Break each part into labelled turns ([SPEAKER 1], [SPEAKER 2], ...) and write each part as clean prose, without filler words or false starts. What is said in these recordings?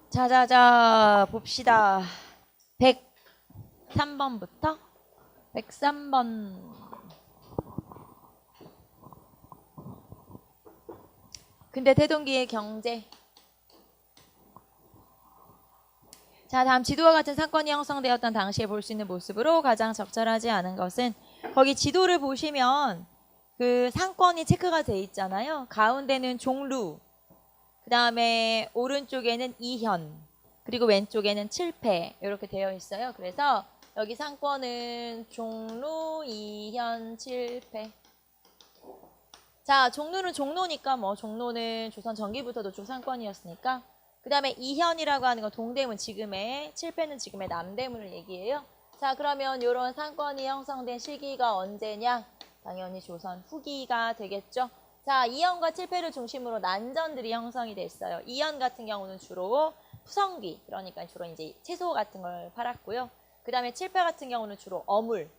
[SPEAKER 1] 자자자 봅시다. 103번부터 103번. 근대 태동기의 경제. 자, 다음 지도와 같은 사건이 형성되었던 당시에 볼 수 있는 모습으로 가장 적절하지 않은 것은, 거기 지도를 보시면 그 상권이 체크가 돼 있잖아요. 가운데는 종루, 그 다음에 오른쪽에는 이현, 그리고 왼쪽에는 칠패 이렇게 되어 있어요. 그래서 여기 상권은 종루, 이현, 칠패. 자, 종로는 종로니까 뭐 종로는 조선 전기부터 노쪽 상권이었으니까. 그 다음에 이현이라고 하는 건 동대문, 지금의, 칠패는 지금의 남대문을 얘기해요. 자, 그러면 이런 상권이 형성된 시기가 언제냐? 당연히 조선 후기가 되겠죠. 자, 이현과 칠패를 중심으로 난전들이 형성이 됐어요. 이현 같은 경우는 주로 푸성귀, 그러니까 주로 이제 채소 같은 걸 팔았고요. 그 다음에 칠패 같은 경우는 주로 어물,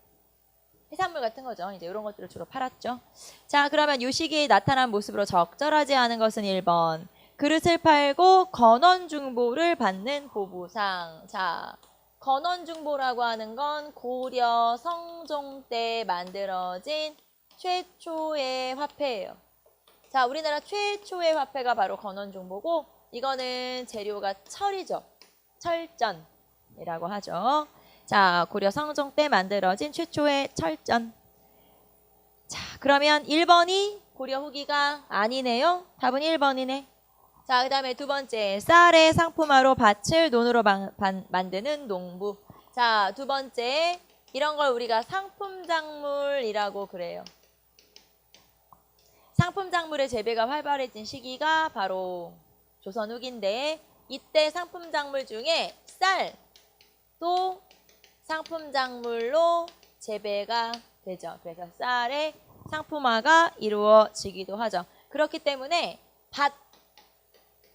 [SPEAKER 1] 해산물 같은 거죠. 이제 이런 것들을 주로 팔았죠. 자, 그러면 이 시기에 나타난 모습으로 적절하지 않은 것은 1번. 그릇을 팔고 건원중보를 받는 보부상. 자, 건원중보라고 하는 건 고려 성종 때 만들어진 최초의 화폐예요. 자, 우리나라 최초의 화폐가 바로 건원중보고, 이거는 재료가 철이죠. 철전이라고 하죠. 자, 고려 성종 때 만들어진 최초의 철전. 자, 그러면 1번이 고려 후기가 아니네요. 답은 1번이네. 자, 그 다음에 두 번째, 쌀의 상품화로 밭을 논으로 만드는 농부. 자, 두 번째, 이런 걸 우리가 상품작물이라고 그래요. 상품작물의 재배가 활발해진 시기가 바로 조선 후기인데, 이때 상품작물 중에 쌀도 상품작물로 재배가 되죠. 그래서 쌀의 상품화가 이루어지기도 하죠. 그렇기 때문에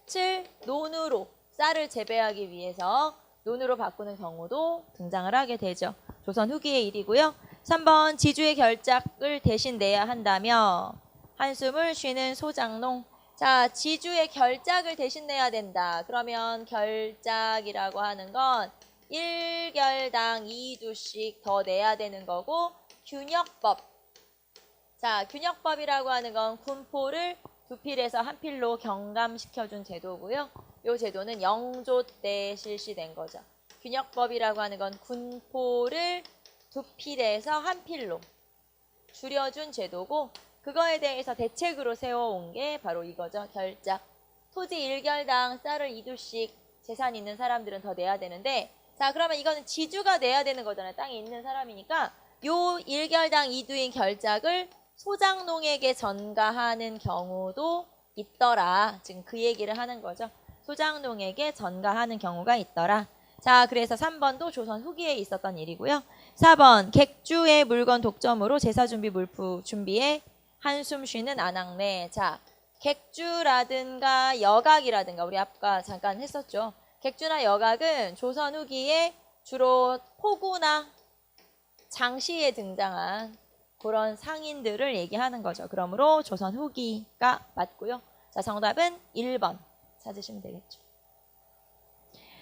[SPEAKER 1] 밭을 논으로, 쌀을 재배하기 위해서 논으로 바꾸는 경우도 등장을 하게 되죠. 조선 후기의 일이고요. 3번, 지주의 결작을 대신 내야 한다며 한숨을 쉬는 소장농. 자, 지주의 결작을 대신 내야 된다. 그러면 결작이라고 하는 건 1결당 2두씩 더 내야 되는 거고, 균역법. 자, 균역법이라고 하는 건 군포를 두 필에서 한 필로 경감시켜준 제도고요. 이 제도는 영조 때 실시된 거죠. 균역법이라고 하는 건 군포를 두 필에서 한 필로 줄여준 제도고, 그거에 대해서 대책으로 세워온 게 바로 이거죠. 결작. 토지 1결당 쌀을 2두씩 재산 있는 사람들은 더 내야 되는데, 자, 그러면 이거는 지주가 내야 되는 거잖아요. 땅이 있는 사람이니까 요 1결당 2두인 결작을 소장농에게 전가하는 경우도 있더라. 지금 그 얘기를 하는 거죠. 소장농에게 전가하는 경우가 있더라. 자, 그래서 3번도 조선 후기에 있었던 일이고요. 4번, 객주의 물건 독점으로 제사준비 물품 준비에 한숨 쉬는 안악내. 자, 객주라든가 여각이라든가 우리 아까 잠깐 했었죠. 객주나 여각은 조선 후기에 주로 포구나 장시에 등장한 그런 상인들을 얘기하는 거죠. 그러므로 조선 후기가 맞고요. 자, 정답은 1번 찾으시면 되겠죠.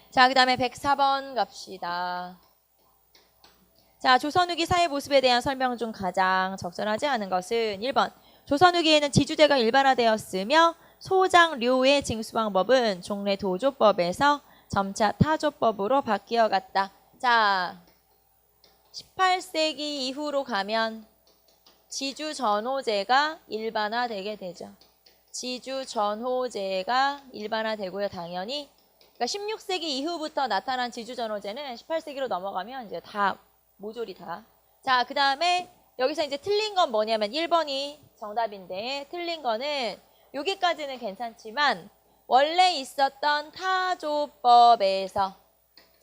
[SPEAKER 1] 자, 그 다음에 104번 갑시다. 자, 조선 후기 사회 모습에 대한 설명 중 가장 적절하지 않은 것은 1번. 조선 후기에는 지주제가 일반화되었으며 소장료의 징수 방법은 종래 도조법에서 점차 타조법으로 바뀌어 갔다. 자, 18세기 이후로 가면 지주전호제가 일반화되게 되죠. 지주전호제가 일반화되고요. 당연히. 그러니까 16세기 이후부터 나타난 지주전호제는 18세기로 넘어가면 이제 다 모조리 다. 자, 그 다음에 여기서 이제 틀린 건 뭐냐면 1번이 정답인데, 틀린 거는 여기까지는 괜찮지만 원래 있었던 타조법에서,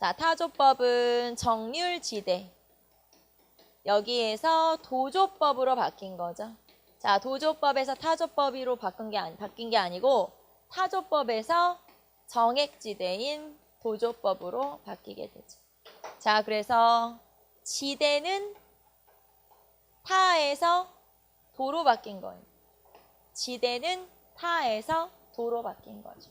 [SPEAKER 1] 자, 타조법은 정률지대, 여기에서 도조법으로 바뀐 거죠. 자, 도조법에서 타조법으로 바뀐 게 아니고 타조법에서 정액지대인 도조법으로 바뀌게 되죠. 자, 그래서 지대는 타에서 도로 바뀐 거예요. 지대는 타에서 도로 바뀐 거죠.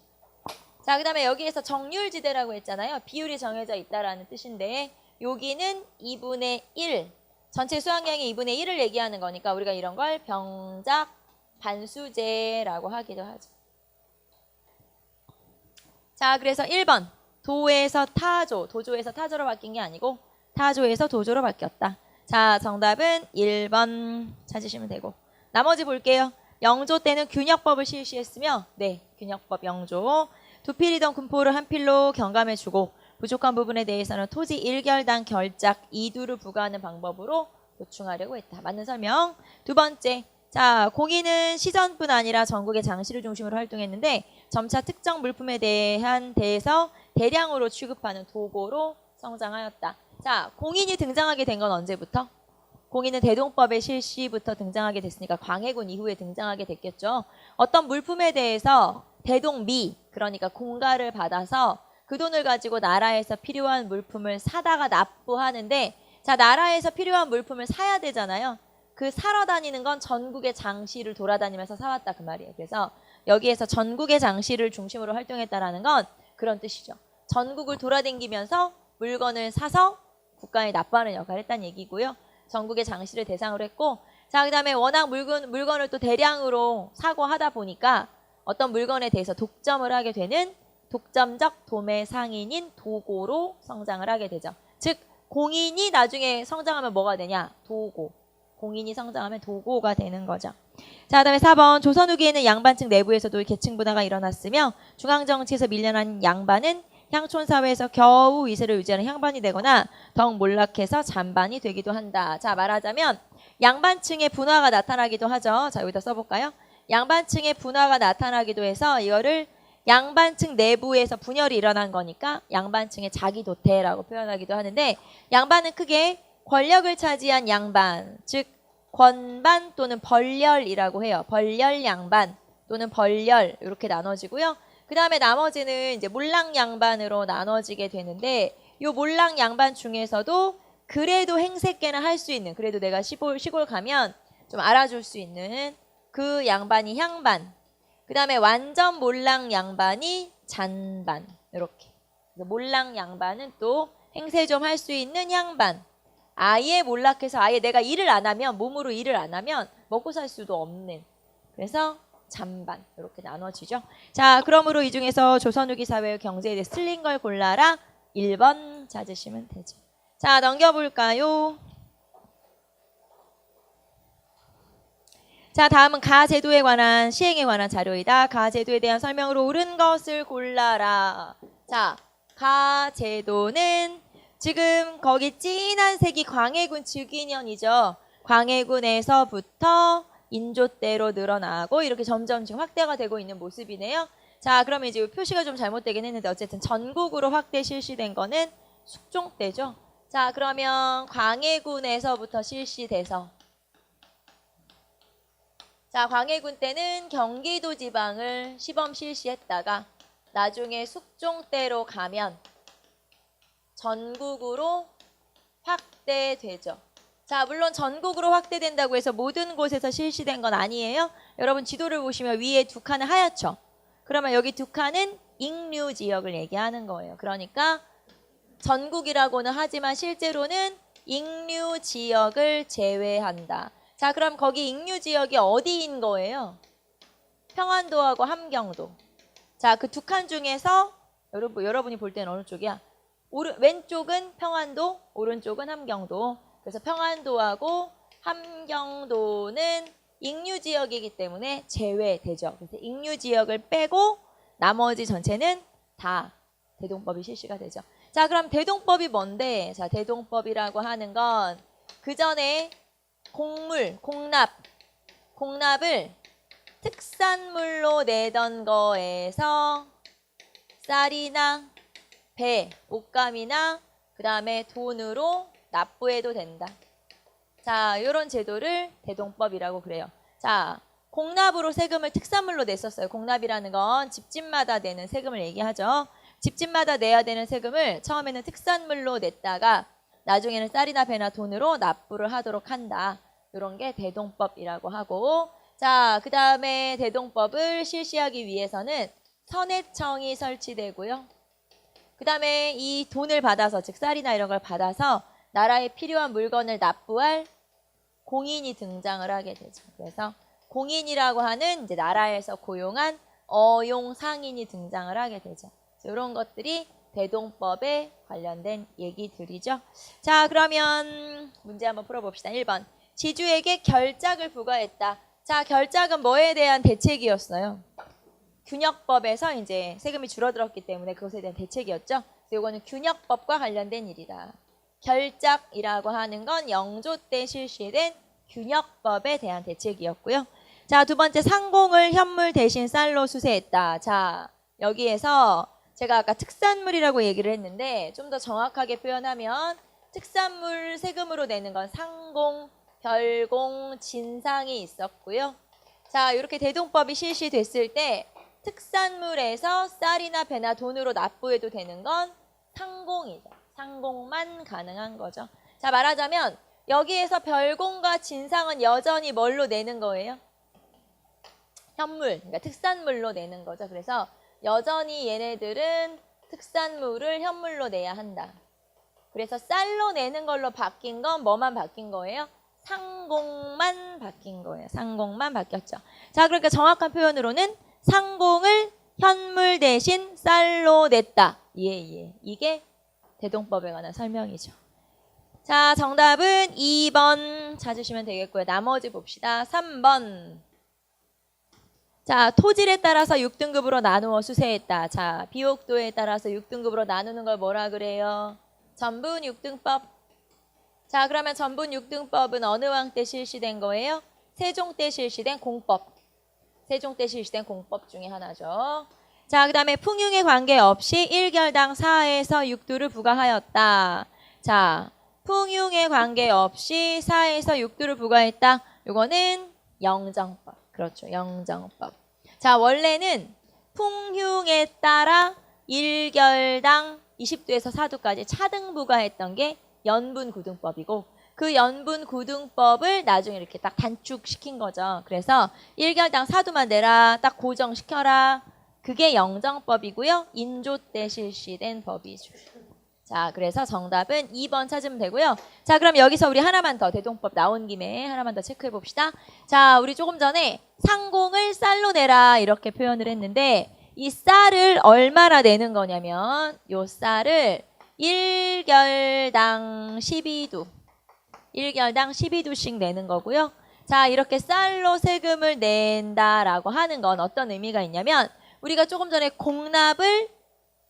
[SPEAKER 1] 자, 그 다음에 여기에서 정률지대라고 했잖아요. 비율이 정해져 있다라는 뜻인데 여기는 2분의 1, 전체 수확량의 2분의 1을 얘기하는 거니까 우리가 이런 걸 병작 반수제라고 하기도 하죠. 자, 그래서 1번 도에서 타조, 도조에서 타조로 바뀐 게 아니고 타조에서 도조로 바뀌었다. 자, 정답은 1번 찾으시면 되고 나머지 볼게요. 영조 때는 균역법을 실시했으며 네, 균역법 영조. 두 필이던 군포를 한 필로 경감해주고 부족한 부분에 대해서는 토지 1결당 결작 2두를 부과하는 방법으로 보충하려고 했다. 맞는 설명. 두 번째, 자, 공인은 시전뿐 아니라 전국의 장시를 중심으로 활동했는데 점차 특정 물품에 대해서 대량으로 취급하는 도고로 성장하였다. 자, 공인이 등장하게 된 건 언제부터? 공인은 대동법의 실시부터 등장하게 됐으니까 광해군 이후에 등장하게 됐겠죠. 어떤 물품에 대해서 대동미, 그러니까 공가를 받아서 그 돈을 가지고 나라에서 필요한 물품을 사다가 납부하는데 자, 나라에서 필요한 물품을 사야 되잖아요. 그 사러 다니는 건 전국의 장시를 돌아다니면서 사왔다 그 말이에요. 그래서 여기에서 전국의 장시를 중심으로 활동했다라는 건 그런 뜻이죠. 전국을 돌아다니면서 물건을 사서 국가에 납부하는 역할을 했다는 얘기고요. 전국의 장시를 대상으로 했고 자, 그 다음에 워낙 물건을 또 대량으로 사고 하다 보니까 어떤 물건에 대해서 독점을 하게 되는 독점적 도매 상인인 도고로 성장을 하게 되죠. 즉 공인이 나중에 성장하면 뭐가 되냐? 도고. 공인이 성장하면 도고가 되는 거죠. 자, 그다음에 4번 조선 후기에는 양반층 내부에서도 계층 분화가 일어났으며 중앙정치에서 밀려난 양반은 향촌사회에서 겨우 위세를 유지하는 향반이 되거나 더욱 몰락해서 잔반이 되기도 한다. 자, 말하자면 양반층의 분화가 나타나기도 하죠. 자, 여기다 써볼까요? 양반층의 분화가 나타나기도 해서 이거를 양반층 내부에서 분열이 일어난 거니까 양반층의 자기도태라고 표현하기도 하는데 양반은 크게 권력을 차지한 양반, 즉 권반 또는 벌렬이라고 해요. 벌렬 양반 또는 벌렬 이렇게 나눠지고요. 그 다음에 나머지는 이제 몰락 양반으로 나눠지게 되는데 이 몰락 양반 중에서도 그래도 행세께나 할 수 있는 그래도 내가 시골 가면 좀 알아줄 수 있는 그 양반이 향반. 그 다음에 완전 몰락 양반이 잔반. 이렇게. 몰락 양반은 또 행세 좀 할 수 있는 향반. 아예 몰락해서 아예 내가 일을 안 하면 몸으로 일을 안 하면 먹고 살 수도 없는. 그래서 잔반 이렇게 나눠지죠. 자, 그러므로 이 중에서 조선 후기 사회의 경제에 대해 틀린 걸 골라라. 1번 찾으시면 되죠. 자, 넘겨볼까요? 자, 다음은 가제도에 관한 시행에 관한 자료이다. 가제도에 대한 설명으로 옳은 것을 골라라. 자, 가제도는 지금 거기 진한 색이 광해군 즉위년이죠. 광해군에서부터 인조대로 늘어나고 이렇게 점점 지금 확대가 되고 있는 모습이네요. 자, 그러면 이제 표시가 좀 잘못되긴 했는데 어쨌든 전국으로 확대 실시된 거는 숙종 때죠. 자, 그러면 광해군에서부터 실시돼서 자, 광해군 때는 경기도 지방을 시범 실시했다가 나중에 숙종 때로 가면 전국으로 확대되죠. 자, 물론 전국으로 확대된다고 해서 모든 곳에서 실시된 건 아니에요. 여러분 지도를 보시면 위에 두 칸은 하얗죠. 그러면 여기 두 칸은 익류 지역을 얘기하는 거예요. 그러니까 전국이라고는 하지만 실제로는 익류 지역을 제외한다. 자, 그럼 거기 익류 지역이 어디인 거예요? 평안도하고 함경도. 자, 그 두 칸 중에서 여러분이 볼 때는 어느 쪽이야? 왼쪽은 평안도, 오른쪽은 함경도. 그래서 평안도하고 함경도는 익류 지역이기 때문에 제외되죠. 그래서 익류 지역을 빼고 나머지 전체는 다 대동법이 실시가 되죠. 자, 그럼 대동법이 뭔데? 자, 대동법이라고 하는 건 그 전에 공납을 특산물로 내던 거에서 쌀이나 배, 옷감이나 그 다음에 돈으로 납부해도 된다. 자, 이런 제도를 대동법이라고 그래요. 자, 공납으로 세금을 특산물로 냈었어요. 공납이라는 건 집집마다 내는 세금을 얘기하죠. 집집마다 내야 되는 세금을 처음에는 특산물로 냈다가 나중에는 쌀이나 배나 돈으로 납부를 하도록 한다. 이런 게 대동법이라고 하고 자, 그 다음에 대동법을 실시하기 위해서는 선해청이 설치되고요. 그 다음에 이 돈을 받아서, 즉 쌀이나 이런 걸 받아서 나라에 필요한 물건을 납부할 공인이 등장을 하게 되죠. 그래서 공인이라고 하는 이제 나라에서 고용한 어용 상인이 등장을 하게 되죠. 이런 것들이 대동법에 관련된 얘기들이죠. 자, 그러면 문제 한번 풀어봅시다. 1번. 지주에게 결작을 부과했다. 자, 결작은 뭐에 대한 대책이었어요? 균역법에서 이제 세금이 줄어들었기 때문에 그것에 대한 대책이었죠. 그래서 이거는 균역법과 관련된 일이다. 결작이라고 하는 건 영조 때 실시된 균역법에 대한 대책이었고요. 자, 두 번째, 상공을 현물 대신 쌀로 수세했다. 자, 여기에서 제가 아까 특산물이라고 얘기를 했는데 좀 더 정확하게 표현하면 특산물 세금으로 내는 건 상공, 별공, 진상이 있었고요. 자, 이렇게 대동법이 실시됐을 때 특산물에서 쌀이나 배나 돈으로 납부해도 되는 건 상공이다. 상공만 가능한 거죠. 자, 말하자면 여기에서 별공과 진상은 여전히 뭘로 내는 거예요? 현물, 그러니까 특산물로 내는 거죠. 그래서 여전히 얘네들은 특산물을 현물로 내야 한다. 그래서 쌀로 내는 걸로 바뀐 건 뭐만 바뀐 거예요? 상공만 바뀐 거예요. 상공만 바뀌었죠. 자, 그러니까 정확한 표현으로는 상공을 현물 대신 쌀로 냈다. 예. 이게 대동법에 관한 설명이죠. 자, 정답은 2번 찾으시면 되겠고요. 나머지 봅시다. 3번. 자, 토질에 따라서 6등급으로 나누어 수세했다. 자, 비옥도에 따라서 6등급으로 나누는 걸 뭐라 그래요? 전분 6등법. 자, 그러면 전분 6등법은 어느 왕 때 실시된 거예요? 세종 때 실시된 공법. 세종 때 실시된 공법 중에 하나죠. 자, 그 다음에 풍흉에 관계없이 1결당 4에서 6두를 부과하였다. 자, 풍흉에 관계없이 4에서 6두를 부과했다. 이거는 영정법. 그렇죠. 영정법. 자, 원래는 풍흉에 따라 1결당 20두에서 4두까지 차등 부과했던 게 연분구등법이고 그 연분구등법을 나중에 이렇게 딱 단축시킨 거죠. 그래서 1결당 4두만 내라. 딱 고정시켜라. 그게 영정법이고요. 인조 때 실시된 법이죠. 자, 그래서 정답은 2번 찾으면 되고요. 자, 그럼 여기서 우리 하나만 더 대동법 나온 김에 하나만 더 체크해 봅시다. 자, 우리 조금 전에 상공을 쌀로 내라 이렇게 표현을 했는데 이 쌀을 얼마나 내는 거냐면 요 쌀을 1결당 12두 1결당 12두씩 내는 거고요. 자, 이렇게 쌀로 세금을 낸다라고 하는 건 어떤 의미가 있냐면 우리가 조금 전에 공납을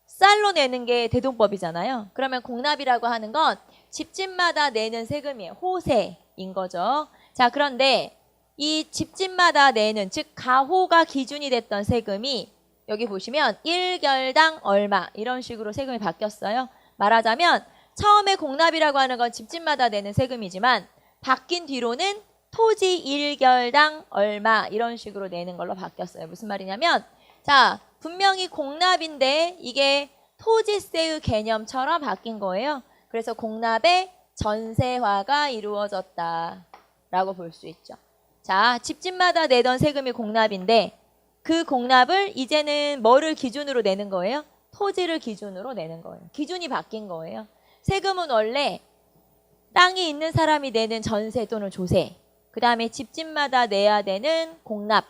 [SPEAKER 1] 쌀로 내는 게 대동법이잖아요. 그러면 공납이라고 하는 건 집집마다 내는 세금이에요. 호세인 거죠. 자, 그런데 이 집집마다 내는, 즉 가호가 기준이 됐던 세금이 여기 보시면 1결당 얼마 이런 식으로 세금이 바뀌었어요. 말하자면 처음에 공납이라고 하는 건 집집마다 내는 세금이지만 바뀐 뒤로는 토지 1결당 얼마 이런 식으로 내는 걸로 바뀌었어요. 무슨 말이냐면 자, 분명히 공납인데 이게 토지세의 개념처럼 바뀐 거예요. 그래서 공납의 전세화가 이루어졌다라고 볼 수 있죠. 자, 집집마다 내던 세금이 공납인데 그 공납을 이제는 뭐를 기준으로 내는 거예요? 토지를 기준으로 내는 거예요. 기준이 바뀐 거예요. 세금은 원래 땅이 있는 사람이 내는 전세 또는 조세, 그 다음에 집집마다 내야 되는 공납,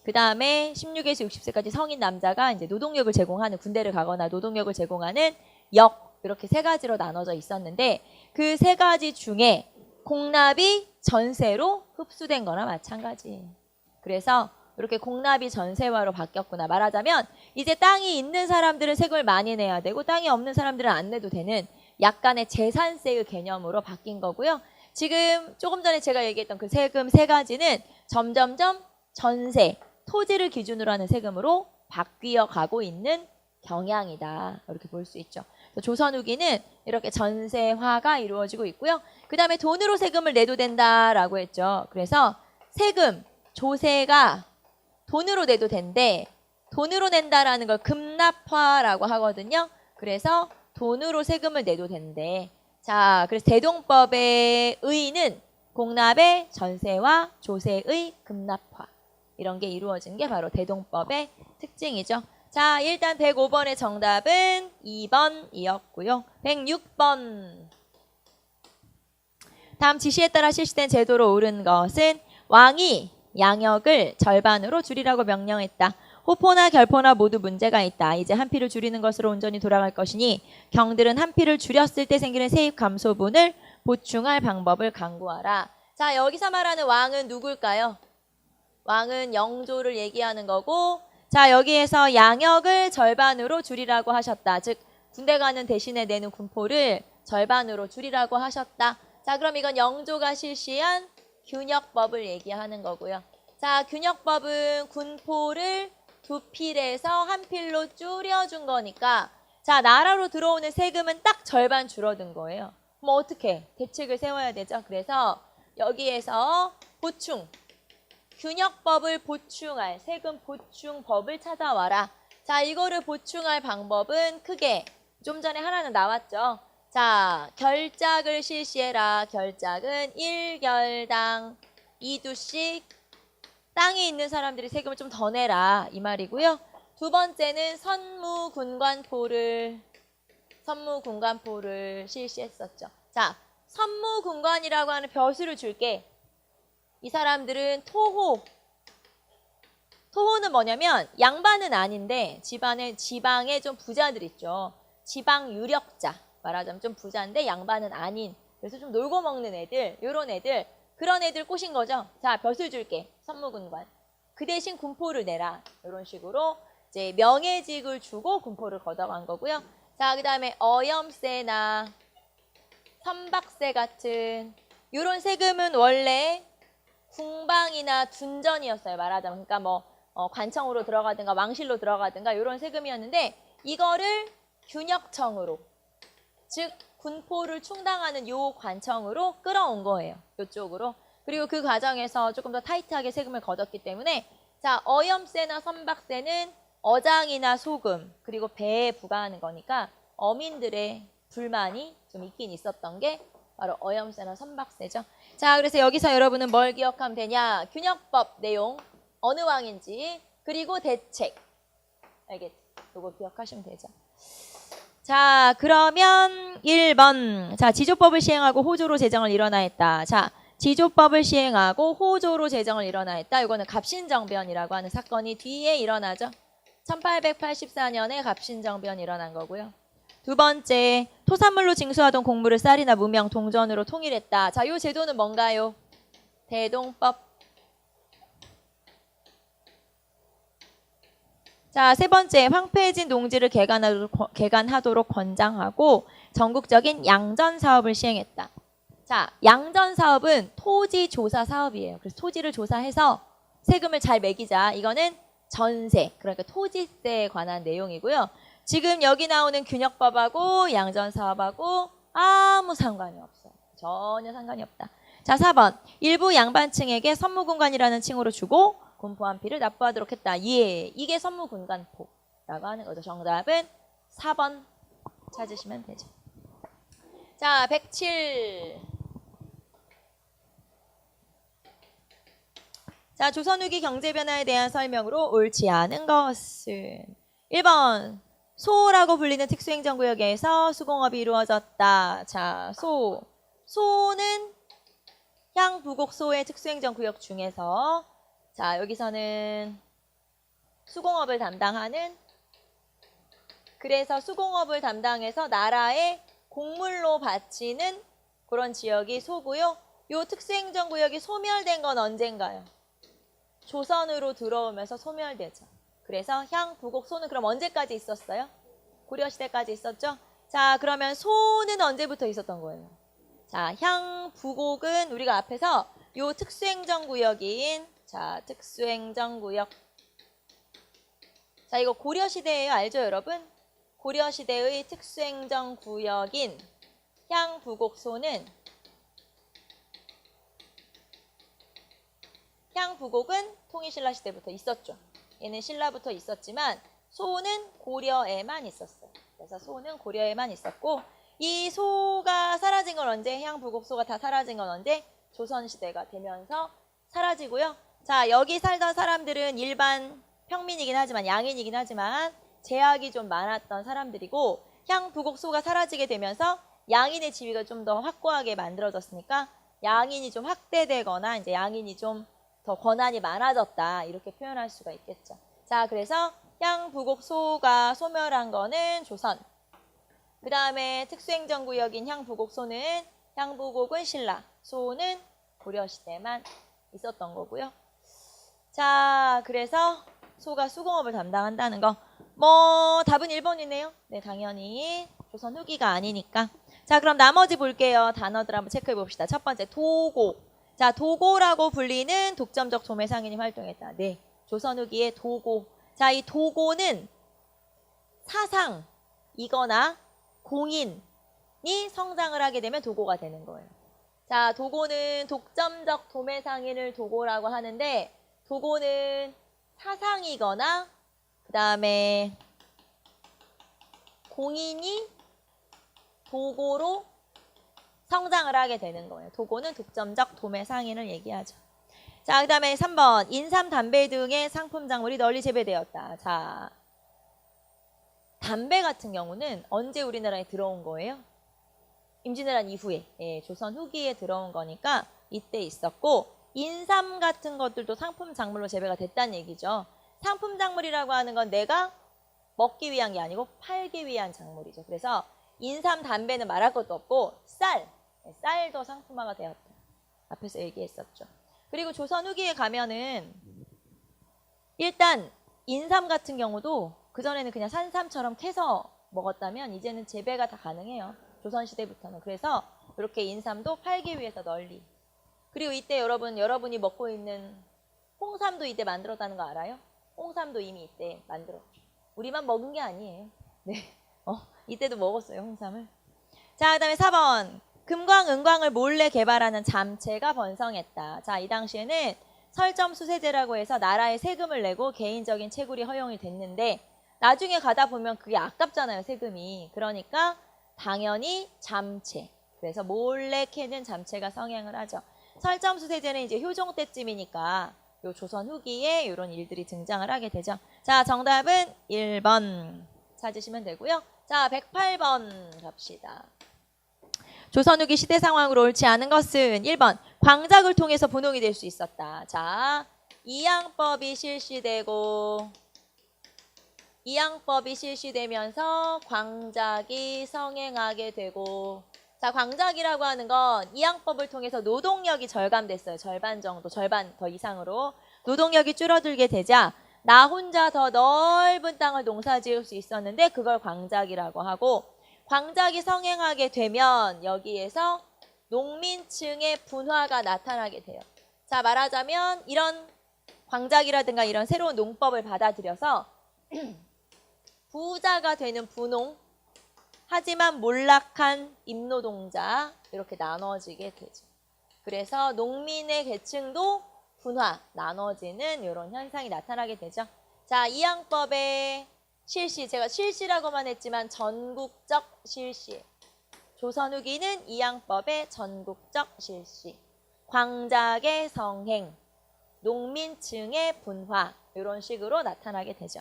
[SPEAKER 1] 그 다음에 16에서 60세까지 성인 남자가 이제 노동력을 제공하는, 군대를 가거나 노동력을 제공하는 역, 이렇게 세 가지로 나눠져 있었는데 그 세 가지 중에 공납이 전세로 흡수된 거나 마찬가지예요. 그래서 이렇게 공납이 전세화로 바뀌었구나. 말하자면 이제 땅이 있는 사람들은 세금을 많이 내야 되고 땅이 없는 사람들은 안 내도 되는 약간의 재산세의 개념으로 바뀐 거고요. 지금 조금 전에 제가 얘기했던 그 세금 세 가지는 점점점 전세, 토지를 기준으로 하는 세금으로 바뀌어 가고 있는 경향이다. 이렇게 볼 수 있죠. 조선 후기는 이렇게 전세화가 이루어지고 있고요. 그 다음에 돈으로 세금을 내도 된다라고 했죠. 그래서 세금, 조세가 돈으로 내도 된대. 돈으로 낸다라는 걸 급납화라고 하거든요. 그래서 돈으로 세금을 내도 된대. 자, 그래서 대동법의 의의는 공납의 전세와 조세의 급납화. 이런 게 이루어진 게 바로 대동법의 특징이죠. 자, 일단 105번의 정답은 2번이었고요. 106번. 다음 지시에 따라 실시된 제도로 옳은 것은 왕이 양역을 절반으로 줄이라고 명령했다. 호포나 결포나 모두 문제가 있다. 이제 한 피를 줄이는 것으로 온전히 돌아갈 것이니 경들은 한 피를 줄였을 때 생기는 세입 감소분을 보충할 방법을 강구하라. 자, 여기서 말하는 왕은 누굴까요? 왕은 영조를 얘기하는 거고, 자, 여기에서 양역을 절반으로 줄이라고 하셨다. 즉 군대 가는 대신에 내는 군포를 절반으로 줄이라고 하셨다. 자, 그럼 이건 영조가 실시한 균역법을 얘기하는 거고요. 자, 균역법은 군포를 2필에서 1필로 줄여준 거니까, 자, 나라로 들어오는 세금은 딱 절반 줄어든 거예요. 그럼 어떻게? 대책을 세워야 되죠. 그래서 여기에서 보충, 균역법을 보충할, 세금 보충법을 찾아와라. 자, 이거를 보충할 방법은 크게 좀 전에 하나는 나왔죠. 자, 결작을 실시해라. 결작은 1결당 2두씩 땅에 있는 사람들이 세금을 좀 더 내라. 이 말이고요. 두 번째는 선무군관포를 실시했었죠. 자, 선무군관이라고 하는 벼슬을 줄게. 이 사람들은 토호는 뭐냐면 양반은 아닌데 지방에 좀 부자들 있죠. 지방 유력자. 말하자면 좀 부자인데 양반은 아닌. 그래서 좀 놀고 먹는 애들, 요런 애들, 그런 애들 꼬신 거죠. 자, 벼슬 줄게. 선무군관. 그 대신 군포를 내라. 이런 식으로 이제 명예직을 주고 군포를 걷어간 거고요. 자, 그 다음에 어염세나 선박세 같은 이런 세금은 원래 궁방이나 둔전이었어요. 말하자면. 그러니까 뭐 관청으로 들어가든가 왕실로 들어가든가 이런 세금이었는데 이거를 균역청으로, 즉 군포를 충당하는 요 관청으로 끌어온 거예요. 이쪽으로. 그리고 그 과정에서 조금 더 타이트하게 세금을 걷었기 때문에, 자, 어염세나 선박세는 어장이나 소금 그리고 배에 부과하는 거니까 어민들의 불만이 좀 있긴 있었던 게 바로 어염세나 선박세죠. 자, 그래서 여기서 여러분은 뭘 기억하면 되냐? 균역법 내용, 어느 왕인지, 그리고 대책. 알겠죠? 이거 기억하시면 되죠. 자, 그러면 1번. 자, 지조법을 시행하고 호조로 제정을 일어나했다. 자, 지조법을 시행하고 호조로 제정을 일어나했다. 이거는 갑신정변이라고 하는 사건이 뒤에 일어나죠. 1884년에 갑신정변이 일어난 거고요. 두 번째, 토산물로 징수하던 곡물을 쌀이나 무명, 동전으로 통일했다. 자, 이 제도는 뭔가요? 대동법. 자, 세 번째, 황폐해진 농지를 개간하도록 권장하고 전국적인 양전 사업을 시행했다. 자, 양전 사업은 토지 조사 사업이에요. 그래서 토지를 조사해서 세금을 잘 매기자. 이거는 전세, 그러니까 토지세에 관한 내용이고요. 지금 여기 나오는 균역법하고 양전 사업하고 아무 상관이 없어요. 전혀 상관이 없다. 자, 4번. 일부 양반층에게 선무군관이라는 칭호를 주고 군포 한 피를 납부하도록 했다. 예, 이게 선무군관포라고 하는 거죠. 정답은 4번 찾으시면 되죠. 자, 107. 자, 조선 후기 경제 변화에 대한 설명으로 옳지 않은 것은 1번. 소라고 불리는 특수행정구역에서 수공업이 이루어졌다. 자, 소는 향부곡소의 특수행정구역 중에서, 자, 여기서는 수공업을 담당하는, 그래서 수공업을 담당해서 나라에 곡물로 바치는 그런 지역이 소고요. 요 특수행정구역이 소멸된 건 언젠가요? 조선으로 들어오면서 소멸되죠. 그래서 향부곡 소는 그럼 언제까지 있었어요? 고려시대까지 있었죠? 자, 그러면 소는 언제부터 있었던 거예요? 자, 향부곡은 우리가 앞에서 요 특수행정구역인, 자, 특수행정구역. 자, 이거 고려시대예요. 알죠, 여러분? 고려시대의 특수행정구역인 향부곡소는, 향부곡은 통일신라 시대부터 있었죠. 얘는 신라부터 있었지만 소는 고려에만 있었어요. 그래서 소는 고려에만 있었고, 이 소가 사라진 건 언제? 향부곡소가 다 사라진 건 언제? 조선시대가 되면서 사라지고요. 자, 여기 살던 사람들은 일반 평민이긴 하지만, 양인이긴 하지만 제약이 좀 많았던 사람들이고 향부곡 소가 사라지게 되면서 양인의 지위가 좀 더 확고하게 만들어졌으니까 양인이 좀 확대되거나 이제 양인이 좀 더 권한이 많아졌다 이렇게 표현할 수가 있겠죠. 자, 그래서 향부곡 소가 소멸한 거는 조선. 그 다음에 특수행정구역인 향부곡소는 향부곡은 신라, 소는 고려시대만 있었던 거고요. 자, 그래서 소가 수공업을 담당한다는 거. 뭐 답은 1번이네요. 네, 당연히 조선 후기가 아니니까. 자, 그럼 나머지 볼게요. 단어들 한번 체크해 봅시다. 첫 번째, 도고. 자, 도고라고 불리는 독점적 도매상인이 활동했다. 네, 조선 후기의 도고. 자, 이 도고는 사상이거나 공인이 성장을 하게 되면 도고가 되는 거예요. 자, 도고는 독점적 도매상인을 도고라고 하는데 도고는 사상이거나 그 다음에 공인이 도고로 성장을 하게 되는 거예요. 도고는 독점적 도매상인을 얘기하죠. 자, 그 다음에 3번 인삼, 담배 등의 상품 작물이 널리 재배되었다. 자, 담배 같은 경우는 언제 우리나라에 들어온 거예요? 임진왜란 이후에, 예, 조선 후기에 들어온 거니까 이때 있었고, 인삼 같은 것들도 상품 작물로 재배가 됐다는 얘기죠. 상품 작물이라고 하는 건 내가 먹기 위한 게 아니고 팔기 위한 작물이죠. 그래서 인삼, 담배는 말할 것도 없고 쌀도 상품화가 되었다. 앞에서 얘기했었죠. 그리고 조선 후기에 가면은 일단 인삼 같은 경우도 그전에는 그냥 산삼처럼 캐서 먹었다면 이제는 재배가 다 가능해요. 조선시대부터는. 그래서 이렇게 인삼도 팔기 위해서 널리. 그리고 이때 여러분이 먹고 있는 홍삼도 이때 만들었다는 거 알아요? 홍삼도 이미 이때 만들었죠. 우리만 먹은 게 아니에요. 네, 이때도 먹었어요, 홍삼을. 자, 그 다음에 4번. 금광, 은광을 몰래 개발하는 잠체가 번성했다. 자, 이 당시에는 설점수세제라고 해서 나라에 세금을 내고 개인적인 채굴이 허용이 됐는데 나중에 가다 보면 그게 아깝잖아요, 세금이. 그러니까 당연히 잠체. 그래서 몰래 캐는 잠체가 성행을 하죠. 설점수세제는 이제 효종 때쯤이니까 요 조선 후기에 이런 일들이 등장을 하게 되죠. 자, 정답은 1번 찾으시면 되고요. 자, 108번 갑시다. 조선 후기 시대 상황으로 옳지 않은 것은 1번 광작을 통해서 분홍이 될 수 있었다. 자, 이양법이 실시되면서 광작이 성행하게 되고, 자, 광작이라고 하는 건 이양법을 통해서 노동력이 절감됐어요. 절반 정도, 절반 더 이상으로 노동력이 줄어들게 되자 나 혼자 더 넓은 땅을 농사지을 수 있었는데 그걸 광작이라고 하고, 광작이 성행하게 되면 여기에서 농민층의 분화가 나타나게 돼요. 자, 말하자면 이런 광작이라든가 이런 새로운 농법을 받아들여서 부자가 되는 부농, 하지만 몰락한 임노동자 이렇게 나눠지게 되죠. 그래서 농민의 계층도 분화, 나눠지는 이런 현상이 나타나게 되죠. 자, 이양법의 실시, 제가 실시라고만 했지만 전국적 실시. 조선 후기는 이양법의 전국적 실시. 광작의 성행, 농민층의 분화 이런 식으로 나타나게 되죠.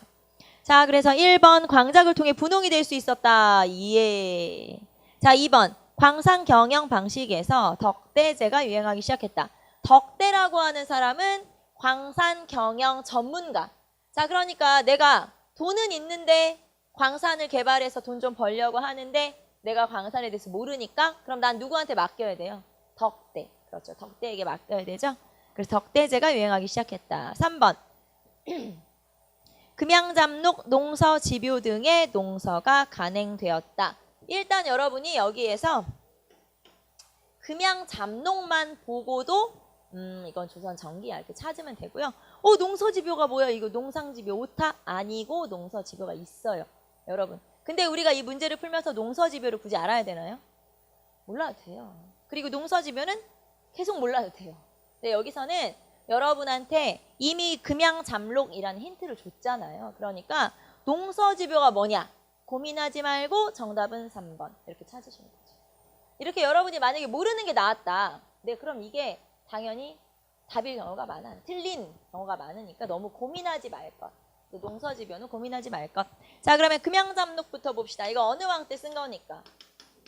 [SPEAKER 1] 자, 그래서 1번 광작을 통해 분홍이 될 수 있었다. 예. 자, 2번 광산 경영 방식에서 덕대제가 유행하기 시작했다. 덕대라고 하는 사람은 광산 경영 전문가. 자, 그러니까 내가 돈은 있는데 광산을 개발해서 돈 좀 벌려고 하는데 내가 광산에 대해서 모르니까 그럼 난 누구한테 맡겨야 돼요? 덕대. 그렇죠. 덕대에게 맡겨야 되죠. 그래서 덕대제가 유행하기 시작했다. 3번 금양잡록, 농서집요 등의 농서가 간행되었다. 일단 여러분이 여기에서 금양잡록만 보고도 이건 조선 전기야 이렇게 찾으면 되고요. 농서집요가 뭐야? 이거 농상집요 오타? 아니고 농서집요가 있어요, 여러분. 근데 우리가 이 문제를 풀면서 농서집요를 굳이 알아야 되나요? 몰라도 돼요. 그리고 농서집요는 계속 몰라도 돼요. 근데 여기서는 여러분한테 이미 금양잡록이라는 힌트를 줬잖아요. 그러니까 농서집요가 뭐냐? 고민하지 말고 정답은 3번 이렇게 찾으시면 되죠. 이렇게 여러분이 만약에 모르는 게 나왔다. 네, 그럼 이게 당연히 답일 경우가 많아요. 틀린 경우가 많으니까 너무 고민하지 말 것. 농서지변은 고민하지 말 것. 자, 그러면 금양잡록부터 봅시다. 이거 어느 왕 때 쓴 거니까?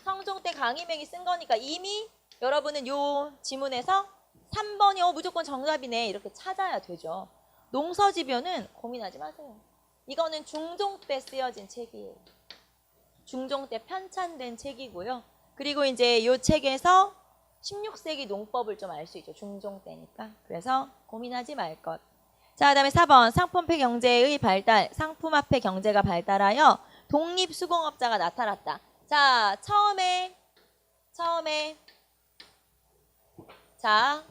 [SPEAKER 1] 성종 때 강희맹이 쓴 거니까 이미 여러분은 요 지문에서 3번이 무조건 정답이네 이렇게 찾아야 되죠. 농서지변은 고민하지 마세요. 이거는 중종 때 쓰여진 책이에요. 중종 때 편찬된 책이고요. 그리고 이제 이 책에서 16세기 농법을 좀 알 수 있죠. 중종 때니까. 그래서 고민하지 말 것. 자, 그다음에 4번 상품화 경제의 발달. 상품화폐 경제가 발달하여 독립수공업자가 나타났다. 자, 처음에 자,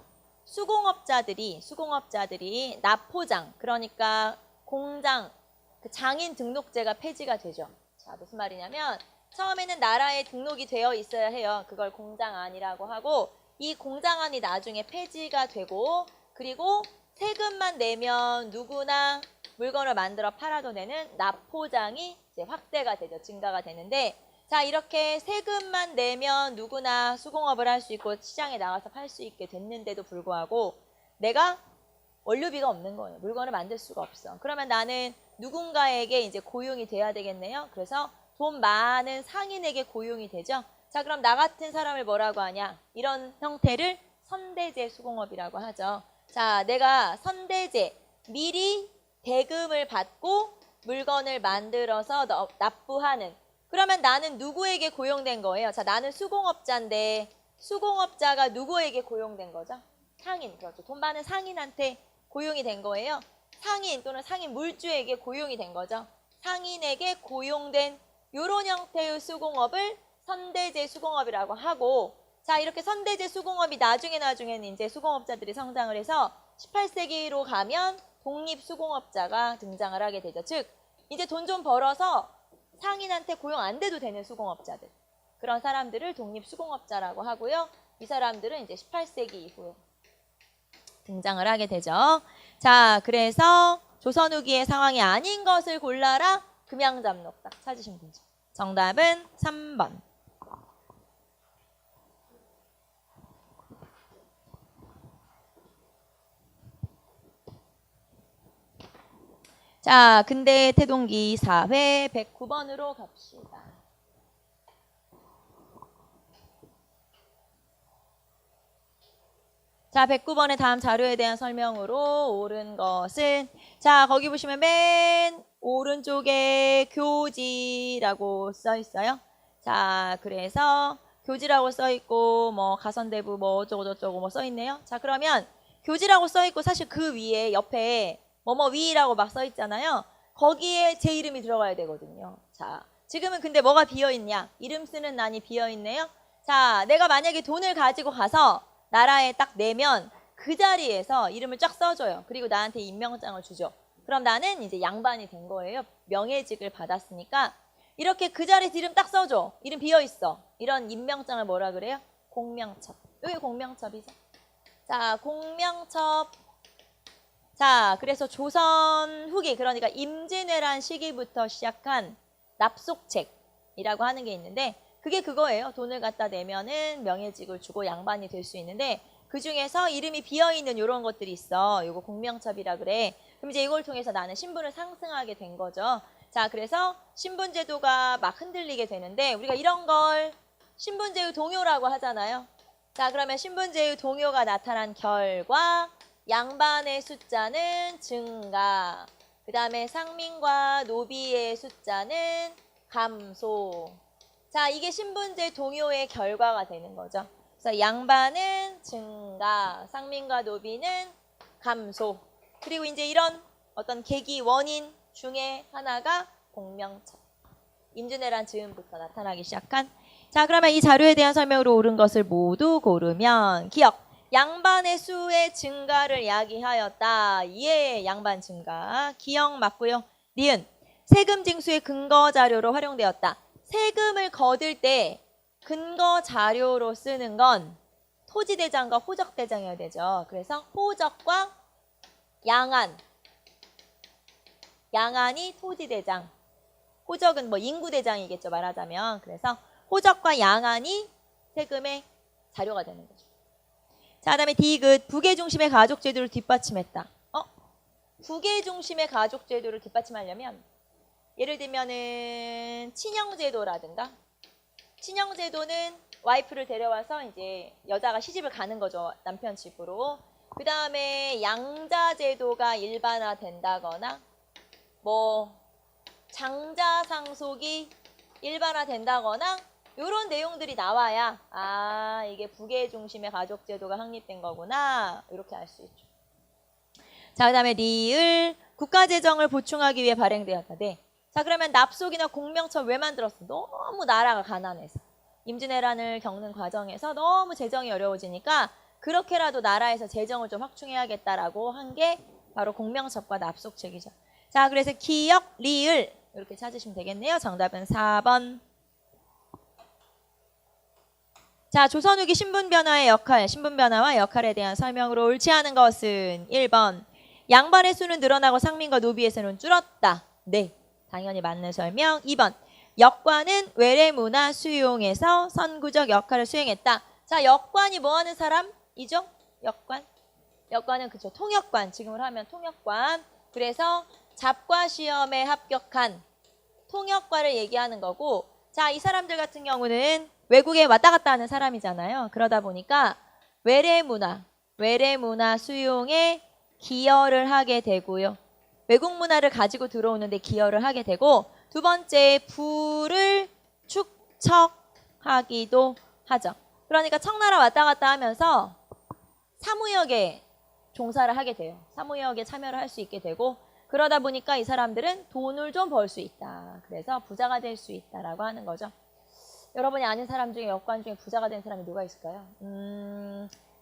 [SPEAKER 1] 수공업자들이 납포장, 그러니까 공장, 그 장인 등록제가 폐지가 되죠. 자, 무슨 말이냐면 처음에는 나라에 등록이 되어 있어야 해요. 그걸 공장안이라고 하고 이 공장안이 나중에 폐지가 되고 그리고 세금만 내면 누구나 물건을 만들어 팔아도 되는 납포장이 이제 확대가 되죠. 증가가 되는데 자, 이렇게 세금만 내면 누구나 수공업을 할 수 있고 시장에 나가서 팔 수 있게 됐는데도 불구하고 내가 원료비가 없는 거예요. 물건을 만들 수가 없어. 그러면 나는 누군가에게 이제 고용이 돼야 되겠네요. 그래서 돈 많은 상인에게 고용이 되죠. 자, 그럼 나 같은 사람을 뭐라고 하냐? 이런 형태를 선대제 수공업이라고 하죠. 자, 내가 선대제, 미리 대금을 받고 물건을 만들어서 납부하는. 그러면 나는 누구에게 고용된 거예요? 자, 나는 수공업자인데 수공업자가 누구에게 고용된 거죠? 상인, 그렇죠. 돈 많은 상인한테 고용이 된 거예요. 상인 또는 상인 물주에게 고용이 된 거죠. 상인에게 고용된 이런 형태의 수공업을 선대제 수공업이라고 하고 자, 이렇게 선대제 수공업이 나중에는 이제 수공업자들이 성장을 해서 18세기로 가면 독립수공업자가 등장을 하게 되죠. 즉, 이제 돈 좀 벌어서 상인한테 고용 안 돼도 되는 수공업자들. 그런 사람들을 독립수공업자라고 하고요. 이 사람들은 이제 18세기 이후에 등장을 하게 되죠. 자, 그래서 조선 후기의 상황이 아닌 것을 골라라. 금양잡록 딱 찾으시면 되죠. 정답은 3번. 자, 근대 태동기 4회 109번으로 갑시다. 자, 109번의 다음 자료에 대한 설명으로 옳은 것은 자, 거기 보시면 맨 오른쪽에 교지라고 써 있어요. 자, 그래서 교지라고 써 있고 뭐 가선대부 뭐 어쩌고저쩌고 뭐 써 있네요. 자, 그러면 교지라고 써 있고 사실 그 위에 옆에 뭐뭐 위라고 막 써 있잖아요. 거기에 제 이름이 들어가야 되거든요. 자, 지금은 근데 뭐가 비어 있냐? 이름 쓰는 난이 비어 있네요. 자, 내가 만약에 돈을 가지고 가서 나라에 딱 내면 그 자리에서 이름을 쫙 써줘요. 그리고 나한테 임명장을 주죠. 그럼 나는 이제 양반이 된 거예요. 명예직을 받았으니까 이렇게 그 자리에서 이름 딱 써줘. 이름 비어있어. 이런 임명장을 뭐라 그래요? 공명첩. 여기 공명첩이죠. 자, 공명첩. 자, 그래서 조선 후기, 그러니까 임진왜란 시기부터 시작한 납속책이라고 하는 게 있는데 그게 그거예요. 돈을 갖다 내면은 명예직을 주고 양반이 될 수 있는데 그 중에서 이름이 비어있는 이런 것들이 있어. 이거 공명첩이라 그래. 그럼 이제 이걸 통해서 나는 신분을 상승하게 된 거죠. 자, 그래서 신분제도가 막 흔들리게 되는데 우리가 이런 걸 신분제의 동요라고 하잖아요. 자, 그러면 신분제의 동요가 나타난 결과 양반의 숫자는 증가. 그 다음에 상민과 노비의 숫자는 감소. 자, 이게 신분제 동요의 결과가 되는 거죠. 그래서 양반은 증가, 상민과 노비는 감소. 그리고 이제 이런 어떤 계기 원인 중에 하나가 공명첩. 임진왜란 즈음부터 나타나기 시작한. 자, 그러면 이 자료에 대한 설명으로 옳은 것을 모두 고르면 기억. 양반의 수의 증가를 이야기하였다. 예, 양반 증가. 기억 맞고요. 니은. 세금 징수의 근거 자료로 활용되었다. 세금을 거둘 때 근거 자료로 쓰는 건 토지대장과 호적대장이어야 되죠. 그래서 호적과 양안. 양안이 토지대장. 호적은 뭐 인구대장이겠죠, 말하자면. 그래서 호적과 양안이 세금의 자료가 되는 거죠. 자, 그다음에 디귿. 부계 중심의 가족 제도를 뒷받침했다. 부계 중심의 가족 제도를 뒷받침하려면 예를 들면은 친형 제도라든가 친형 제도는 와이프를 데려와서 이제 여자가 시집을 가는 거죠. 남편 집으로. 그 다음에 양자 제도가 일반화된다거나 뭐 장자 상속이 일반화된다거나 이런 내용들이 나와야 아 이게 부계 중심의 가족 제도가 확립된 거구나 이렇게 알 수 있죠. 자, 그 다음에 리을 국가재정을 보충하기 위해 발행되었다. 네. 자, 그러면 납속이나 공명처를 왜 만들었어? 너무 나라가 가난해서. 임진왜란을 겪는 과정에서 너무 재정이 어려워지니까 그렇게라도 나라에서 재정을 좀 확충해야겠다라고 한 게 바로 공명첩과 납속책이죠. 자, 그래서 기역, 리을 이렇게 찾으시면 되겠네요. 정답은 4번. 자, 조선 후기 신분 변화의 역할, 신분 변화와 역할에 대한 설명으로 옳지 않은 것은 1번. 양반의 수는 늘어나고 상민과 노비의 수는 줄었다. 네, 당연히 맞는 설명. 2번. 역관은 외래문화 수용에서 선구적 역할을 수행했다. 자, 역관이 뭐 하는 사람이죠? 역관. 역관은 그쵸. 통역관. 지금으로 하면 통역관. 그래서 잡과 시험에 합격한 통역관을 얘기하는 거고, 자, 이 사람들 같은 경우는 외국에 왔다 갔다 하는 사람이잖아요. 그러다 보니까 외래문화 수용에 기여를 하게 되고요. 외국 문화를 가지고 들어오는데 기여를 하게 되고, 두 번째 부를 축척하기도 하죠. 그러니까 청나라 왔다 갔다 하면서 사무역에 종사를 하게 돼요. 사무역에 참여를 할 수 있게 되고, 그러다 보니까 이 사람들은 돈을 좀 벌 수 있다. 그래서 부자가 될 수 있다라고 하는 거죠. 여러분이 아는 사람 중에 역관 중에 부자가 된 사람이 누가 있을까요?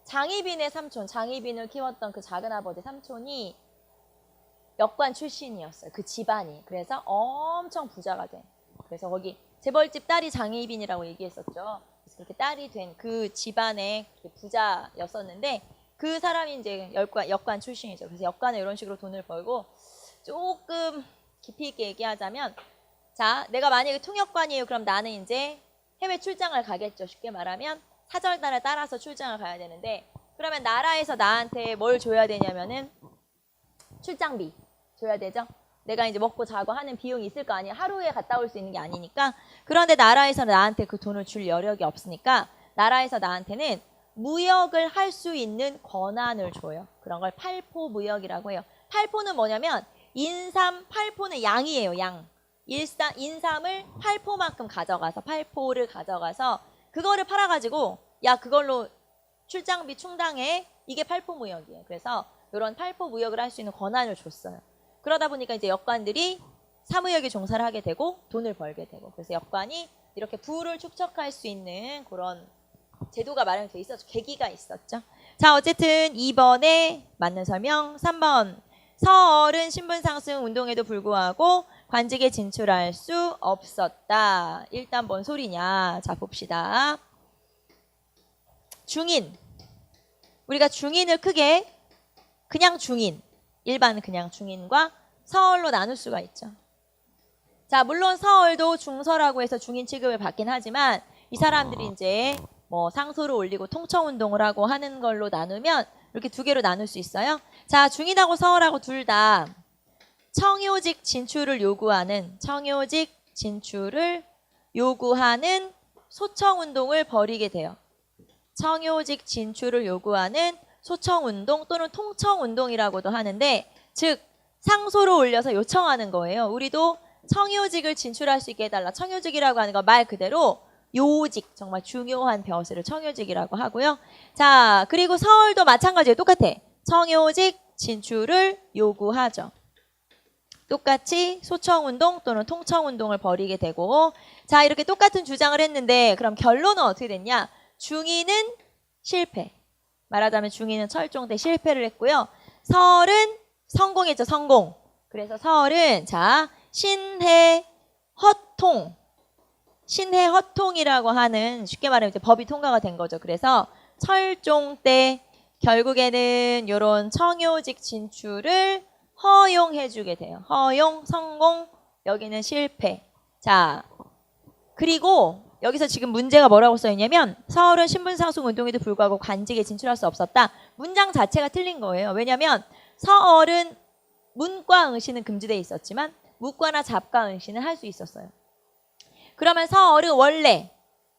[SPEAKER 1] 장희빈의 삼촌, 장희빈을 키웠던 그 작은아버지 삼촌이 역관 출신이었어요. 그 집안이. 그래서 엄청 부자가 된. 그래서 거기 재벌집 딸이 장희빈이라고 얘기했었죠. 그래서 그렇게 딸이 된 그 집안의 부자였었는데 그 사람이 이제 역관 출신이죠. 그래서 역관은 이런 식으로 돈을 벌고 조금 깊이 있게 얘기하자면 자, 내가 만약에 통역관이에요. 그럼 나는 이제 해외 출장을 가겠죠. 쉽게 말하면 사절단을 따라서 출장을 가야 되는데 그러면 나라에서 나한테 뭘 줘야 되냐면은 출장비 줘야 되죠. 내가 이제 먹고 자고 하는 비용이 있을 거 아니에요. 하루에 갔다 올 수 있는 게 아니니까. 그런데 나라에서 나한테 그 돈을 줄 여력이 없으니까 나라에서 나한테는 무역을 할 수 있는 권한을 줘요. 그런 걸 팔포무역이라고 해요. 팔포는 뭐냐면 인삼, 팔포는 양이에요. 양. 인삼을 팔포만큼 가져가서 팔포를 가져가서 그거를 팔아가지고 야 그걸로 출장비 충당해. 이게 팔포무역이에요. 그래서 이런 팔포무역을 할 수 있는 권한을 줬어요. 그러다 보니까 이제 역관들이 사무역에 종사를 하게 되고 돈을 벌게 되고 그래서 역관이 이렇게 부를 축적할 수 있는 그런 제도가 마련돼 있었죠. 계기가 있었죠. 자, 어쨌든 2번에 맞는 설명. 3번. 서얼은 신분 상승 운동에도 불구하고 관직에 진출할 수 없었다. 일단 뭔 소리냐. 자, 봅시다. 중인. 우리가 중인을 크게 그냥 중인, 일반 그냥 중인과 서얼로 나눌 수가 있죠. 자, 물론 서얼도 중서라고 해서 중인 취급을 받긴 하지만 이 사람들이 이제 뭐 상소를 올리고 통청운동을 하고 하는 걸로 나누면 이렇게 두 개로 나눌 수 있어요. 자, 중인하고 서얼하고 둘 다 청요직 진출을 요구하는 소청운동을 벌이게 돼요. 청요직 진출을 요구하는 소청운동 또는 통청운동이라고도 하는데 즉 상소를 올려서 요청하는 거예요. 우리도 청요직을 진출할 수 있게 해달라. 청요직이라고 하는 거 말 그대로 요직, 정말 중요한 벼슬을 청요직이라고 하고요. 자, 그리고 서얼도 마찬가지예요. 똑같아. 청요직 진출을 요구하죠. 똑같이 소청운동 또는 통청운동을 벌이게 되고 자, 이렇게 똑같은 주장을 했는데 그럼 결론은 어떻게 됐냐? 중인은 실패. 말하자면 중인은 철종 때 실패를 했고요. 서얼은 성공했죠. 성공. 그래서 서얼은 자, 신해허통이라고 하는 쉽게 말하면 이제 법이 통과가 된 거죠. 그래서 철종 때 결국에는 이런 청요직 진출을 허용해주게 돼요. 허용, 성공, 여기는 실패. 자, 그리고 여기서 지금 문제가 뭐라고 써있냐면 서얼은 신분상승 운동에도 불구하고 관직에 진출할 수 없었다. 문장 자체가 틀린 거예요. 왜냐하면 서얼은 문과 응시는 금지돼 있었지만 무과나 잡과 응시는 할 수 있었어요. 그러면 서얼은 원래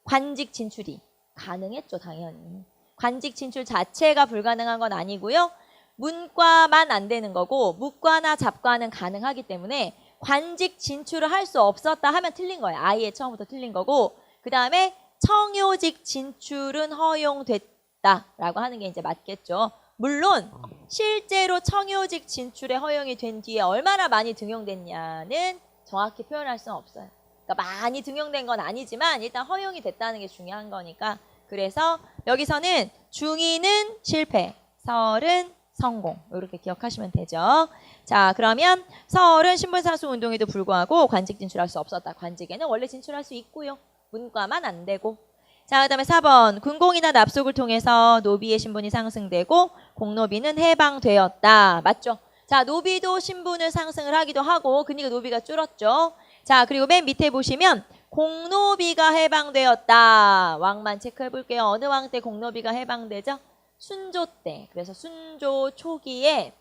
[SPEAKER 1] 관직 진출이 가능했죠, 당연히. 관직 진출 자체가 불가능한 건 아니고요. 문과만 안 되는 거고 무과나 잡과는 가능하기 때문에 관직 진출을 할 수 없었다 하면 틀린 거예요. 아예 처음부터 틀린 거고, 그 다음에 청요직 진출은 허용됐다라고 하는 게 이제 맞겠죠. 물론 실제로 청요직 진출에 허용이 된 뒤에 얼마나 많이 등용됐냐는 정확히 표현할 수는 없어요. 그러니까 많이 등용된 건 아니지만 일단 허용이 됐다는 게 중요한 거니까. 그래서 여기서는 중이는 실패, 서얼은 성공, 이렇게 기억하시면 되죠. 자, 그러면 서얼은 신분상수 운동에도 불구하고 관직 진출할 수 없었다. 관직에는 원래 진출할 수 있고요. 문과만 안 되고. 자, 그 다음에 4번 군공이나 납속을 통해서 노비의 신분이 상승되고 공노비는 해방되었다. 맞죠? 자, 노비도 신분을 상승을 하기도 하고 그러니까 노비가 줄었죠. 자, 그리고 맨 밑에 보시면 공노비가 해방되었다. 왕만 체크해 볼게요. 어느 왕 때 공노비가 해방되죠? 순조 때. 그래서 순조 초기에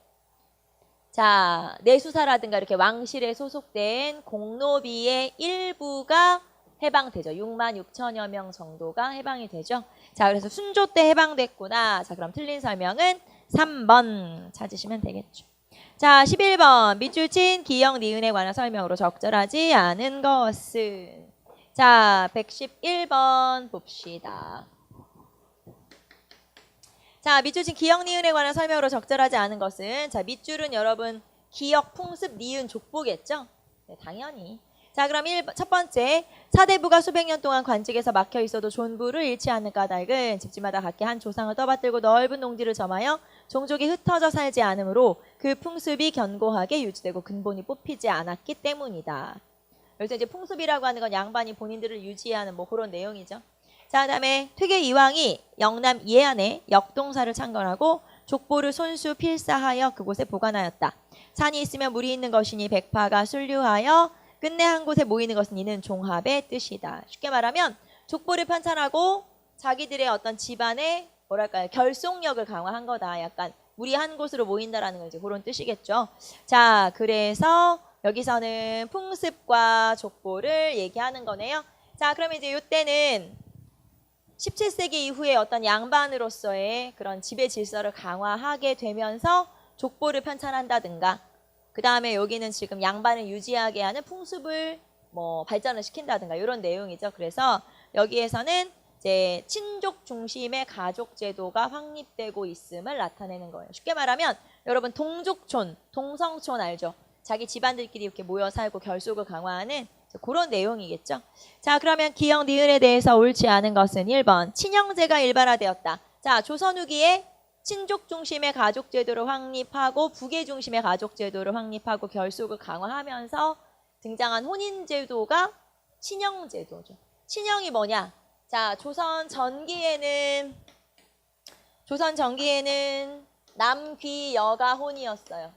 [SPEAKER 1] 자, 내수사라든가 이렇게 왕실에 소속된 공노비의 일부가 해방되죠. 6만 6천여 명 정도가 해방이 되죠. 자, 그래서 순조 때 해방됐구나. 자, 그럼 틀린 설명은 3번 찾으시면 되겠죠. 자, 11번 밑줄 친 기역, 니은에 관한 설명으로 적절하지 않은 것은. 자, 111번 봅시다. 자, 밑줄 친 기역, 니은에 관한 설명으로 적절하지 않은 것은, 자, 밑줄은 여러분 기역, 풍습, 니은, 족보겠죠? 네, 당연히. 자, 그럼 첫 번째, 사대부가 수백 년 동안 관직에서 막혀 있어도 존부를 잃지 않는 까닭은 집집마다 각기 한 조상을 떠받들고 넓은 농지를 점하여 종족이 흩어져 살지 않으므로 그 풍습이 견고하게 유지되고 근본이 뽑히지 않았기 때문이다. 여기서 이제 풍습이라고 하는 건 양반이 본인들을 유지하는 뭐 그런 내용이죠. 자, 그다음에 퇴계 이왕이 영남 예안에 역동사를 창건하고 족보를 손수 필사하여 그곳에 보관하였다. 산이 있으면 물이 있는 것이니 백파가 순류하여 끝내 한 곳에 모이는 것은 이는 종합의 뜻이다. 쉽게 말하면 족보를 편찬하고 자기들의 어떤 집안의 뭐랄까요, 결속력을 강화한 거다. 약간 우리 한 곳으로 모인다라는 거 이제 그런 뜻이겠죠. 자, 그래서 여기서는 풍습과 족보를 얘기하는 거네요. 자, 그러면 이제 이때는 17세기 이후에 어떤 양반으로서의 그런 지배 질서를 강화하게 되면서 족보를 편찬한다든가, 그 다음에 여기는 지금 양반을 유지하게 하는 풍습을 뭐 발전을 시킨다든가 이런 내용이죠. 그래서 여기에서는 이제 친족 중심의 가족 제도가 확립되고 있음을 나타내는 거예요. 쉽게 말하면 여러분 동족촌, 동성촌 알죠? 자기 집안들끼리 이렇게 모여 살고 결속을 강화하는 그런 내용이겠죠. 자, 그러면 기역, 니은에 대해서 옳지 않은 것은 1번 친형제가 일반화되었다. 자, 조선 후기에 친족 중심의 가족 제도를 확립하고 부계 중심의 가족 제도를 확립하고 결속을 강화하면서 등장한 혼인 제도가 친형 제도죠. 친형이 뭐냐? 자, 조선 전기에는 남귀 여가 혼이었어요.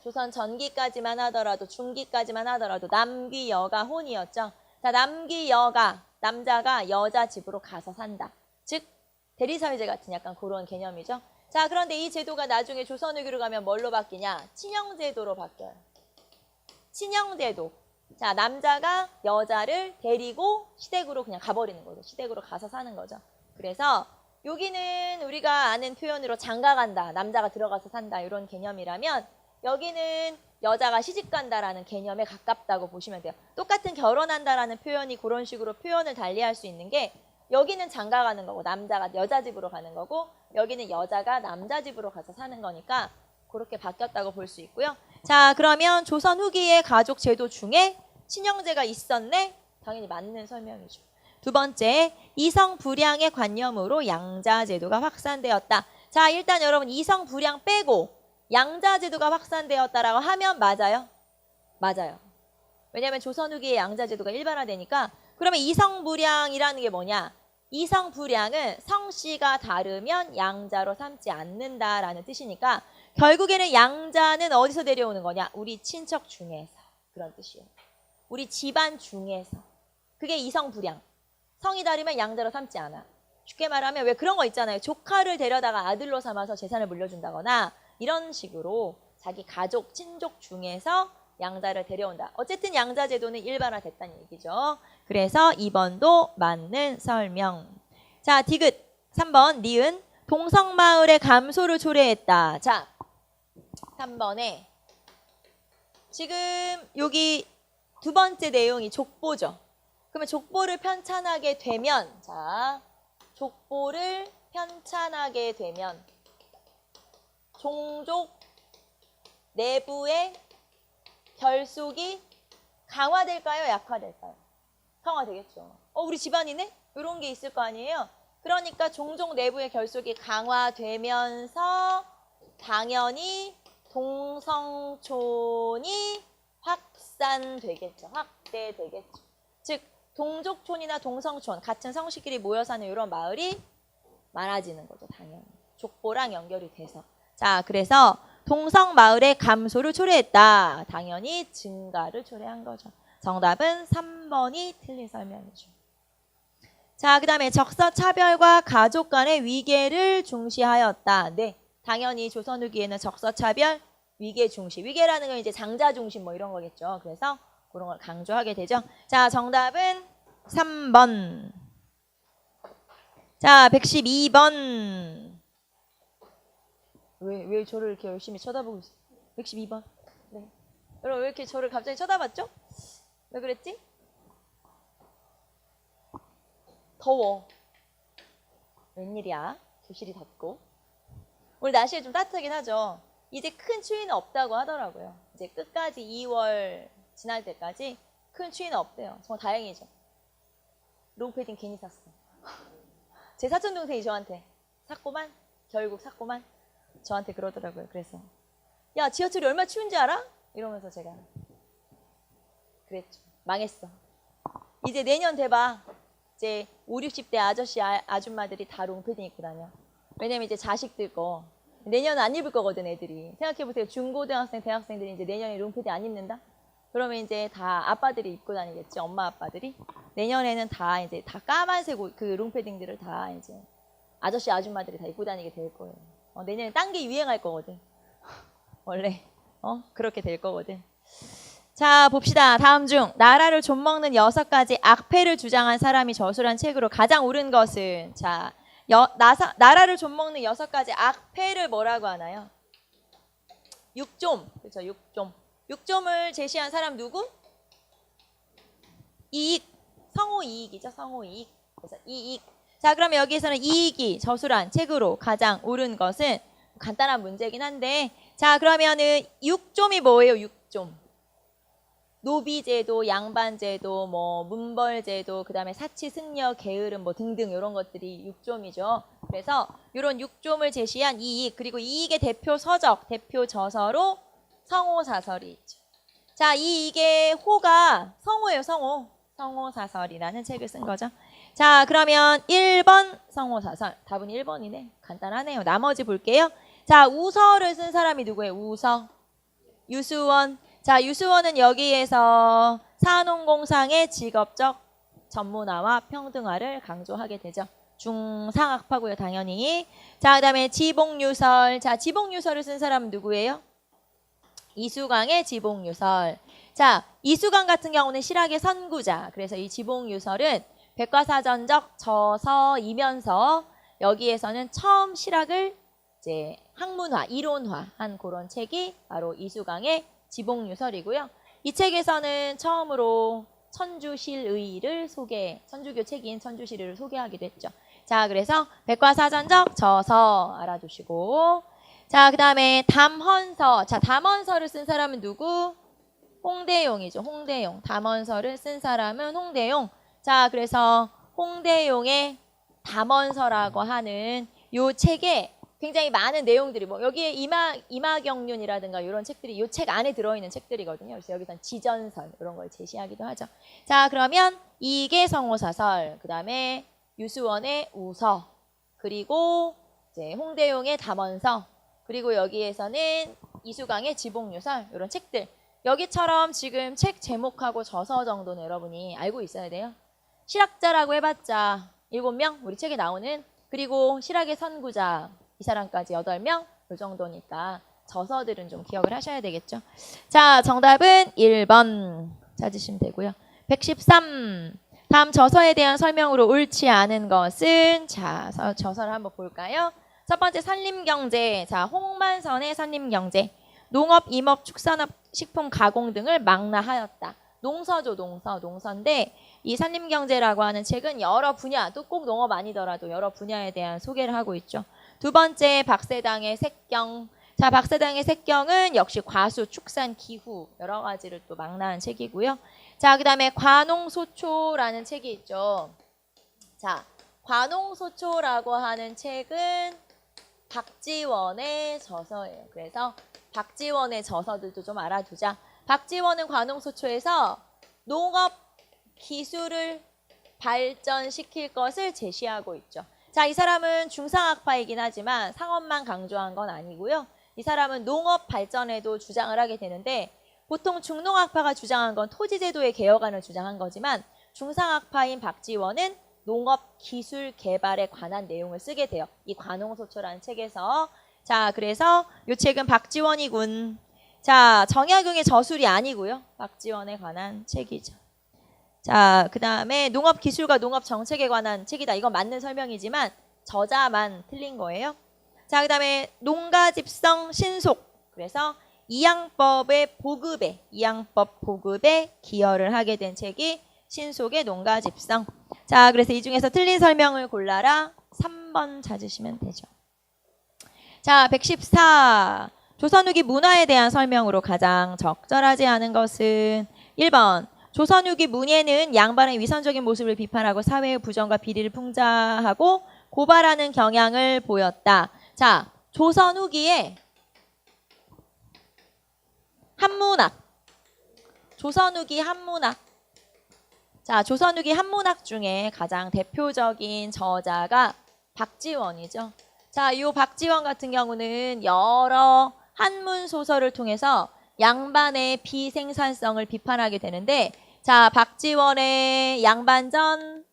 [SPEAKER 1] 조선 전기까지만 하더라도 중기까지만 하더라도 남귀 여가 혼이었죠. 자, 남귀 여가 남자가 여자 집으로 가서 산다. 즉 대리사회제 같은 약간 그런 개념이죠. 자, 그런데 이 제도가 나중에 조선후기로 가면 뭘로 바뀌냐? 친형제도로 바뀌어요. 친형제도. 자, 남자가 여자를 데리고 시댁으로 그냥 가버리는 거죠. 시댁으로 가서 사는 거죠. 그래서 여기는 우리가 아는 표현으로 장가간다, 남자가 들어가서 산다 이런 개념이라면 여기는 여자가 시집간다라는 개념에 가깝다고 보시면 돼요. 똑같은 결혼한다라는 표현이 그런 식으로 표현을 달리할 수 있는 게 여기는 장가가는 거고 남자가 여자 집으로 가는 거고 여기는 여자가 남자 집으로 가서 사는 거니까 그렇게 바뀌었다고 볼 수 있고요. 자, 그러면 조선 후기의 가족 제도 중에 친형제가 있었네? 당연히 맞는 설명이죠. 두 번째, 이성 불량의 관념으로 양자 제도가 확산되었다. 자, 일단 여러분 이성 불량 빼고 양자 제도가 확산되었다라고 하면 맞아요? 맞아요. 왜냐하면 조선 후기의 양자 제도가 일반화되니까. 그러면 이성불량이라는 게 뭐냐? 이성불량은 성씨가 다르면 양자로 삼지 않는다라는 뜻이니까 결국에는 양자는 어디서 데려오는 거냐? 우리 친척 중에서. 그런 뜻이에요. 우리 집안 중에서. 그게 이성불량. 성이 다르면 양자로 삼지 않아. 쉽게 말하면 왜 그런 거 있잖아요. 조카를 데려다가 아들로 삼아서 재산을 물려준다거나 이런 식으로 자기 가족, 친족 중에서 양자를 데려온다. 어쨌든 양자 제도는 일반화됐다는 얘기죠. 그래서 2번도 맞는 설명. 자, 디귿 3번 니은 동성마을의 감소를 초래했다. 자, 3번에 지금 여기 두 번째 내용이 족보죠. 그러면 족보를 편찬하게 되면 자, 족보를 편찬하게 되면 종족 내부의 결속이 강화될까요? 약화될까요? 강화되겠죠. 우리 집안이네? 이런 게 있을 거 아니에요? 그러니까 종족 내부의 결속이 강화되면서 당연히 동성촌이 확산되겠죠. 확대되겠죠. 즉 동족촌이나 동성촌 같은 성씨끼리 모여 사는 이런 마을이 많아지는 거죠. 당연히. 족보랑 연결이 돼서. 자, 그래서 동성마을의 감소를 초래했다. 당연히 증가를 초래한 거죠. 정답은 3번이 틀린 설명이죠. 자, 그 다음에 적서차별과 가족 간의 위계를 중시하였다. 네, 당연히 조선 후기에는 적서차별, 위계 중시. 위계라는 건 이제 장자 중심 뭐 이런 거겠죠. 그래서 그런 걸 강조하게 되죠. 자, 정답은 3번. 자, 112번. 왜 저를 이렇게 열심히 쳐다보고 있어요? 112번. 네. 여러분 왜 이렇게 저를 갑자기 쳐다봤죠? 왜 그랬지? 더워. 웬일이야? 교실이 닫고. 오늘 날씨가 좀 따뜻하긴 하죠. 이제 큰 추위는 없다고 하더라고요. 이제 끝까지 2월 지날 때까지 큰 추위는 없대요. 정말 다행이죠. 롱패딩 괜히 샀어. 제 사촌동생이 저한테 샀고만, 결국 샀고만 저한테 그러더라고요. 그래서 야, 지하철이 얼마나 추운지 알아? 이러면서 제가 그랬죠. 망했어. 이제 내년 돼봐. 이제 5, 60대 아저씨, 아줌마들이 다 롱패딩 입고 다녀. 왜냐면 이제 자식들 거. 내년은 안 입을 거거든, 애들이. 생각해보세요. 중고등학생, 대학생들이 이제 내년에 롱패딩 안 입는다? 그러면 이제 다 아빠들이 입고 다니겠지. 엄마, 아빠들이. 내년에는 다 이제 다 까만색 옷, 그 롱패딩들을 다 이제 아저씨, 아줌마들이 다 입고 다니게 될 거예요. 내년에 딴 게 유행할 거거든. 원래. 그렇게 될 거거든. 자, 봅시다. 다음 중 나라를 좀먹는 6가지 악패를 주장한 사람이 저술한 책으로 가장 옳은 것은 자, 나라를 좀먹는 6가지 악패를 뭐라고 하나요? 육좀. 그렇죠. 육좀. 육좀을 제시한 사람 누구? 이익. 성호이익이죠. 성호이익. 그래서 이익. 자, 그러면 여기에서는 이익이 저술한 책으로 가장 옳은 것은 간단한 문제긴 한데 자, 그러면은 육좀이 뭐예요? 육좀. 노비제도, 양반제도, 뭐 문벌제도, 그 다음에 사치, 승려, 게으름 뭐 등등 이런 것들이 육좀이죠. 그래서 이런 육좀을 제시한 이익, 그리고 이익의 대표 서적, 대표 저서로 성호사설이 있죠. 자, 이익의 호가 성호예요, 성호. 성호사설이라는 책을 쓴 거죠. 자, 그러면 1번 성호사설. 답은 1번이네. 간단하네요. 나머지 볼게요. 자, 우서를 쓴 사람이 누구예요? 우서. 유수원. 자, 유수원은 여기에서 산업공상의 직업적 전문화와 평등화를 강조하게 되죠. 중상학파고요, 당연히. 자, 그 다음에 지봉유설. 자, 지봉유설을 쓴 사람은 누구예요? 이수광의 지봉유설. 자, 이수광 같은 경우는 실학의 선구자. 그래서 이 지봉유설은 백과사전적 저서이면서 여기에서는 처음 실학을 이제 학문화, 이론화한 그런 책이 바로 이수광의 지봉유설이고요. 이 책에서는 처음으로 천주실의를 천주교 책인 천주실의를 소개하기도 했죠. 자, 그래서 백과사전적 저서 알아두시고 자, 그 다음에 담헌서. 자, 담헌서를 쓴 사람은 누구? 홍대용이죠. 홍대용. 담헌서를 쓴 사람은 홍대용. 자, 그래서 홍대용의 담헌서라고 하는 요 책에 굉장히 많은 내용들이 뭐 여기에 이마경륜이라든가 이런 책들이 이 책 안에 들어있는 책들이거든요. 그래서 여기선 지전설 이런 걸 제시하기도 하죠. 자, 그러면 이게 성호사설, 그 다음에 유수원의 우서, 그리고 이제 홍대용의 담헌서, 그리고 여기에서는 이수광의 지봉유설 이런 책들. 여기처럼 지금 책 제목하고 저서 정도는 여러분이 알고 있어야 돼요. 실학자라고 해봤자 7명 우리 책에 나오는, 그리고 실학의 선구자 이 사람까지 8명 이 정도니까 저서들은 좀 기억을 하셔야 되겠죠. 자, 정답은 1번 찾으시면 되고요. 113. 다음 저서에 대한 설명으로 옳지 않은 것은, 자, 저서를 한번 볼까요? 첫 번째 산림경제. 자, 홍만선의 산림경제. 농업, 임업, 축산업, 식품 가공 등을 망라하였다. 농서죠, 농서인데 이 산림경제라고 하는 책은 여러 분야, 또 꼭 농업 아니더라도 여러 분야에 대한 소개를 하고 있죠. 두 번째 박세당의 색경. 자, 박세당의 색경은 역시 과수, 축산, 기후 여러 가지를 또 망라한 책이고요. 자, 그 다음에 관홍소초라는 책이 있죠. 자, 관홍소초라고 하는 책은 박지원의 저서예요. 그래서 박지원의 저서들도 좀 알아두자. 박지원은 관홍소초에서 농업 기술을 발전시킬 것을 제시하고 있죠. 자, 이 사람은 중상학파이긴 하지만 상업만 강조한 건 아니고요. 이 사람은 농업 발전에도 주장을 하게 되는데 보통 중농학파가 주장한 건 토지제도의 개혁안을 주장한 거지만 중상학파인 박지원은 농업 기술 개발에 관한 내용을 쓰게 돼요. 이 관홍소초라는 책에서. 자, 그래서 이 책은 박지원이군. 자, 정약용의 저술이 아니고요. 박지원에 관한 책이죠. 자, 그 다음에 농업 기술과 농업 정책에 관한 책이다. 이건 맞는 설명이지만 저자만 틀린 거예요. 자, 그 다음에 농가집성 신속. 그래서 이양법 보급에 기여를 하게 된 책이 신속의 농가집성. 자, 그래서 이 중에서 틀린 설명을 골라라. 3번 찾으시면 되죠. 자, 114. 조선 후기 문화에 대한 설명으로 가장 적절하지 않은 것은 1번. 조선 후기 문예는 양반의 위선적인 모습을 비판하고 사회의 부정과 비리를 풍자하고 고발하는 경향을 보였다. 자, 조선 후기에 한문학. 조선 후기 한문학. 자, 조선 후기 한문학 중에 가장 대표적인 저자가 박지원이죠. 자, 이 박지원 같은 경우는 여러 한문 소설을 통해서 양반의 비생산성을 비판하게 되는데, 자, 박지원의 양반전,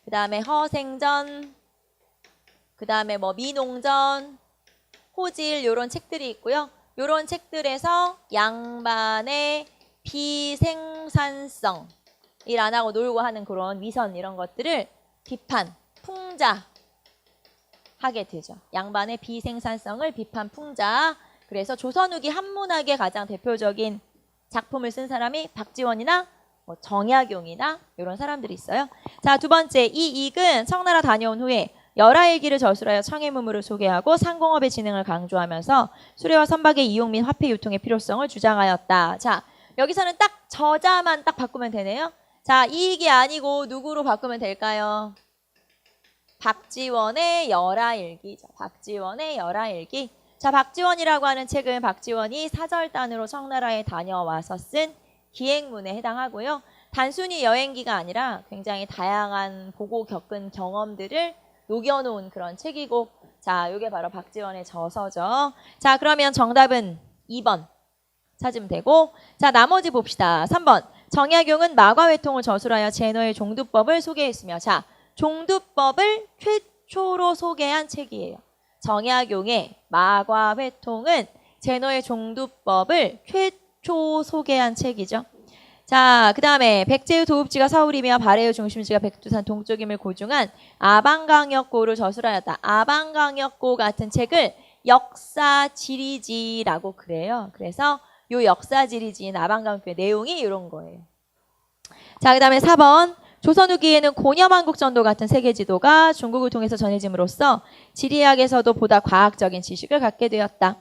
[SPEAKER 1] 그 다음에 허생전, 그 다음에 뭐 민농전, 호질 이런 책들이 있고요. 이런 책들에서 양반의 비생산성, 일 안 하고 놀고 하는 그런 위선 이런 것들을 비판, 풍자하게 되죠. 양반의 비생산성을 비판, 풍자. 그래서 조선 후기 한문학의 가장 대표적인 작품을 쓴 사람이 박지원이나 뭐 정약용이나 이런 사람들이 있어요. 자, 두 번째, 이익은 청나라 다녀온 후에 열하일기를 저술하여 청해문물을 소개하고 상공업의 진흥을 강조하면서 수레와 선박의 이용 및 화폐 유통의 필요성을 주장하였다. 자, 여기서는 딱 저자만 딱 바꾸면 되네요. 자, 이익이 아니고 누구로 바꾸면 될까요? 박지원의 열하일기죠. 박지원의 열하일기. 자, 박지원이라고 하는 책은 박지원이 사절단으로 청나라에 다녀와서 쓴 기행문에 해당하고요. 단순히 여행기가 아니라 굉장히 다양한 보고 겪은 경험들을 녹여놓은 그런 책이고, 자, 이게 바로 박지원의 저서죠. 자, 그러면 정답은 2번 찾으면 되고, 자, 나머지 봅시다. 3번. 정약용은 마과회통을 저술하여 제너의 종두법을 소개했으며, 자, 종두법을 최초로 소개한 책이에요. 정약용의 마과회통은 제너의 종두법을 최초 소개한 책이죠. 자, 그 다음에 백제의 도읍지가 서울이며 발해의 중심지가 백두산 동쪽임을 고증한 아방강역고를 저술하였다. 아방강역고 같은 책을 역사지리지라고 그래요. 그래서 요 역사지리지인 아방강역고의 내용이 이런 거예요. 자, 그 다음에 4번. 조선 후기에는 고려만국전도 같은 세계지도가 중국을 통해서 전해짐으로써 지리학에서도 보다 과학적인 지식을 갖게 되었다.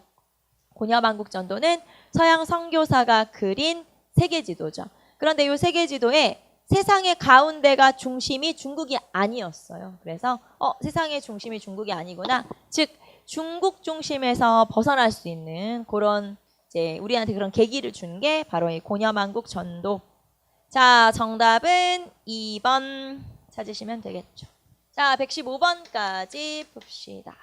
[SPEAKER 1] 고려만국전도는 서양 선교사가 그린 세계지도죠. 그런데 이 세계지도에 세상의 가운데가 중심이 중국이 아니었어요. 그래서 세상의 중심이 중국이 아니구나. 즉 중국 중심에서 벗어날 수 있는 그런 이제 우리한테 그런 계기를 준 게 바로 이 고려만국전도. 자, 정답은 2번 찾으시면 되겠죠. 자, 115번까지 봅시다.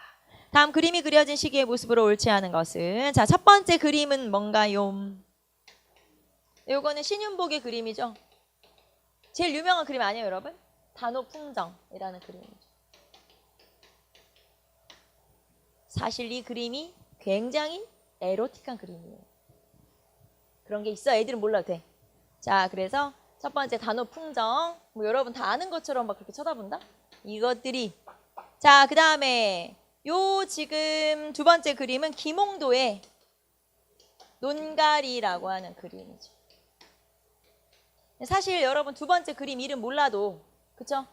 [SPEAKER 1] 다음 그림이 그려진 시기의 모습으로 옳지 않은 것은, 자, 첫 번째 그림은 뭔가요? 요거는 신윤복의 그림이죠. 제일 유명한 그림 아니에요, 여러분? 단오풍정이라는 그림이죠. 사실 이 그림이 굉장히 에로틱한 그림이에요. 그런 게 있어. 애들은 몰라도 돼. 자, 그래서 첫 번째 단어 풍정. 뭐 여러분 다 아는 것처럼 막 그렇게 쳐다본다? 이것들이. 자, 그 다음에 요 지금 두 번째 그림은 김홍도의 논가리라고 하는 그림이죠. 사실 여러분 두 번째 그림 이름 몰라도, 그쵸?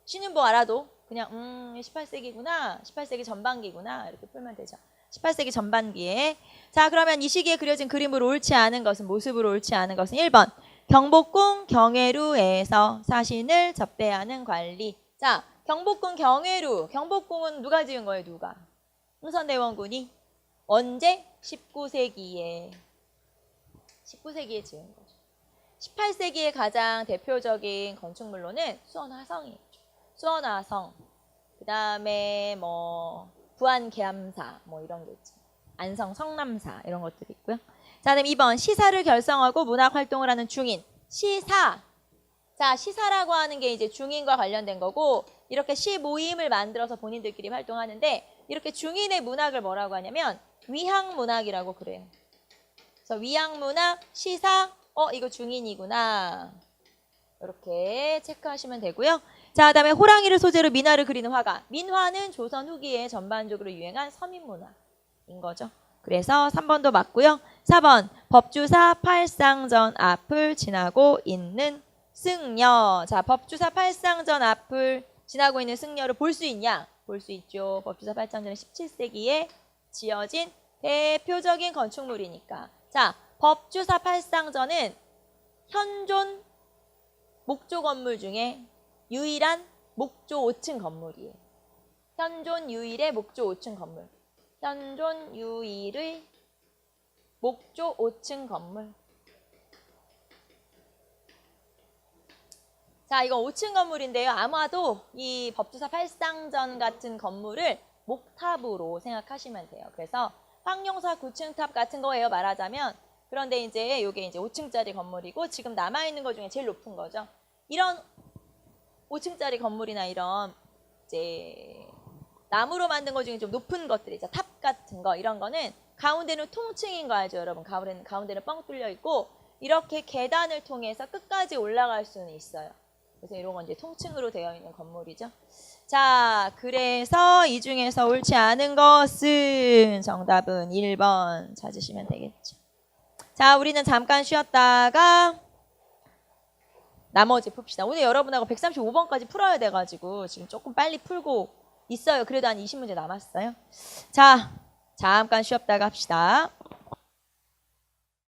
[SPEAKER 1] 신윤복 알아도 그냥 18세기구나, 18세기 전반기구나 이렇게 풀면 되죠. 18세기 전반기에. 자, 그러면 이 시기에 그려진 그림으로 옳지 않은 것은, 모습으로 옳지 않은 것은 1번 경복궁 경회루에서 사신을 접대하는 관리. 자, 경복궁 경회루. 경복궁은 누가 지은 거예요? 누가? 흥선대원군이. 언제? 19세기에 지은 거죠. 18세기의 가장 대표적인 건축물로는 수원화성이에요. 수원화성. 그 다음에 뭐 부안계암사 뭐 이런 게 있죠. 안성 성남사 이런 것들이 있고요. 자, 그다음 2번 시사를 결성하고 문학 활동을 하는 중인. 시사. 자, 시사라고 하는 게 이제 중인과 관련된 거고, 이렇게 시 모임을 만들어서 본인들끼리 활동하는데, 이렇게 중인의 문학을 뭐라고 하냐면 위학문학이라고 그래요. 그래서 위학문학, 시사, 이거 중인이구나. 이렇게 체크하시면 되고요. 자, 그다음에 호랑이를 소재로 민화를 그리는 화가. 민화는 조선 후기에 전반적으로 유행한 서민문화인 거죠. 그래서 3번도 맞고요. 4번 법주사 팔상전 앞을 지나고 있는 승려. 자, 법주사 팔상전 앞을 지나고 있는 승려를 볼 수 있냐? 볼 수 있죠. 법주사 팔상전은 17세기에 지어진 대표적인 건축물이니까. 자, 법주사 팔상전은 현존 목조 건물 중에 유일한 목조 5층 건물이에요. 현존 유일의 목조 5층 건물. 현존 유일의 목조 5층 건물. 자, 이건 5층 건물인데요. 아마도 이 법주사 팔상전 같은 건물을 목탑으로 생각하시면 돼요. 그래서 황룡사 9층 탑 같은 거예요, 말하자면. 그런데 이제 이게 이제 5층짜리 건물이고, 지금 남아있는 것 중에 제일 높은 거죠. 이런 5층짜리 건물이나 이런 이제 나무로 만든 것 중에 좀 높은 것들이죠. 탑 같은 거, 이런 거는 가운데는 통층인 거 알죠, 여러분? 가운데는 뻥 뚫려 있고, 이렇게 계단을 통해서 끝까지 올라갈 수는 있어요. 그래서 이런 건 이제 통층으로 되어 있는 건물이죠. 자, 그래서 이 중에서 옳지 않은 것은 정답은 1번 찾으시면 되겠죠. 자, 우리는 잠깐 쉬었다가 나머지 풉시다. 오늘 여러분하고 135번까지 풀어야 돼가지고 지금 조금 빨리 풀고 있어요. 그래도 한 20문제 남았어요. 자, 잠깐 쉬었다가 합시다.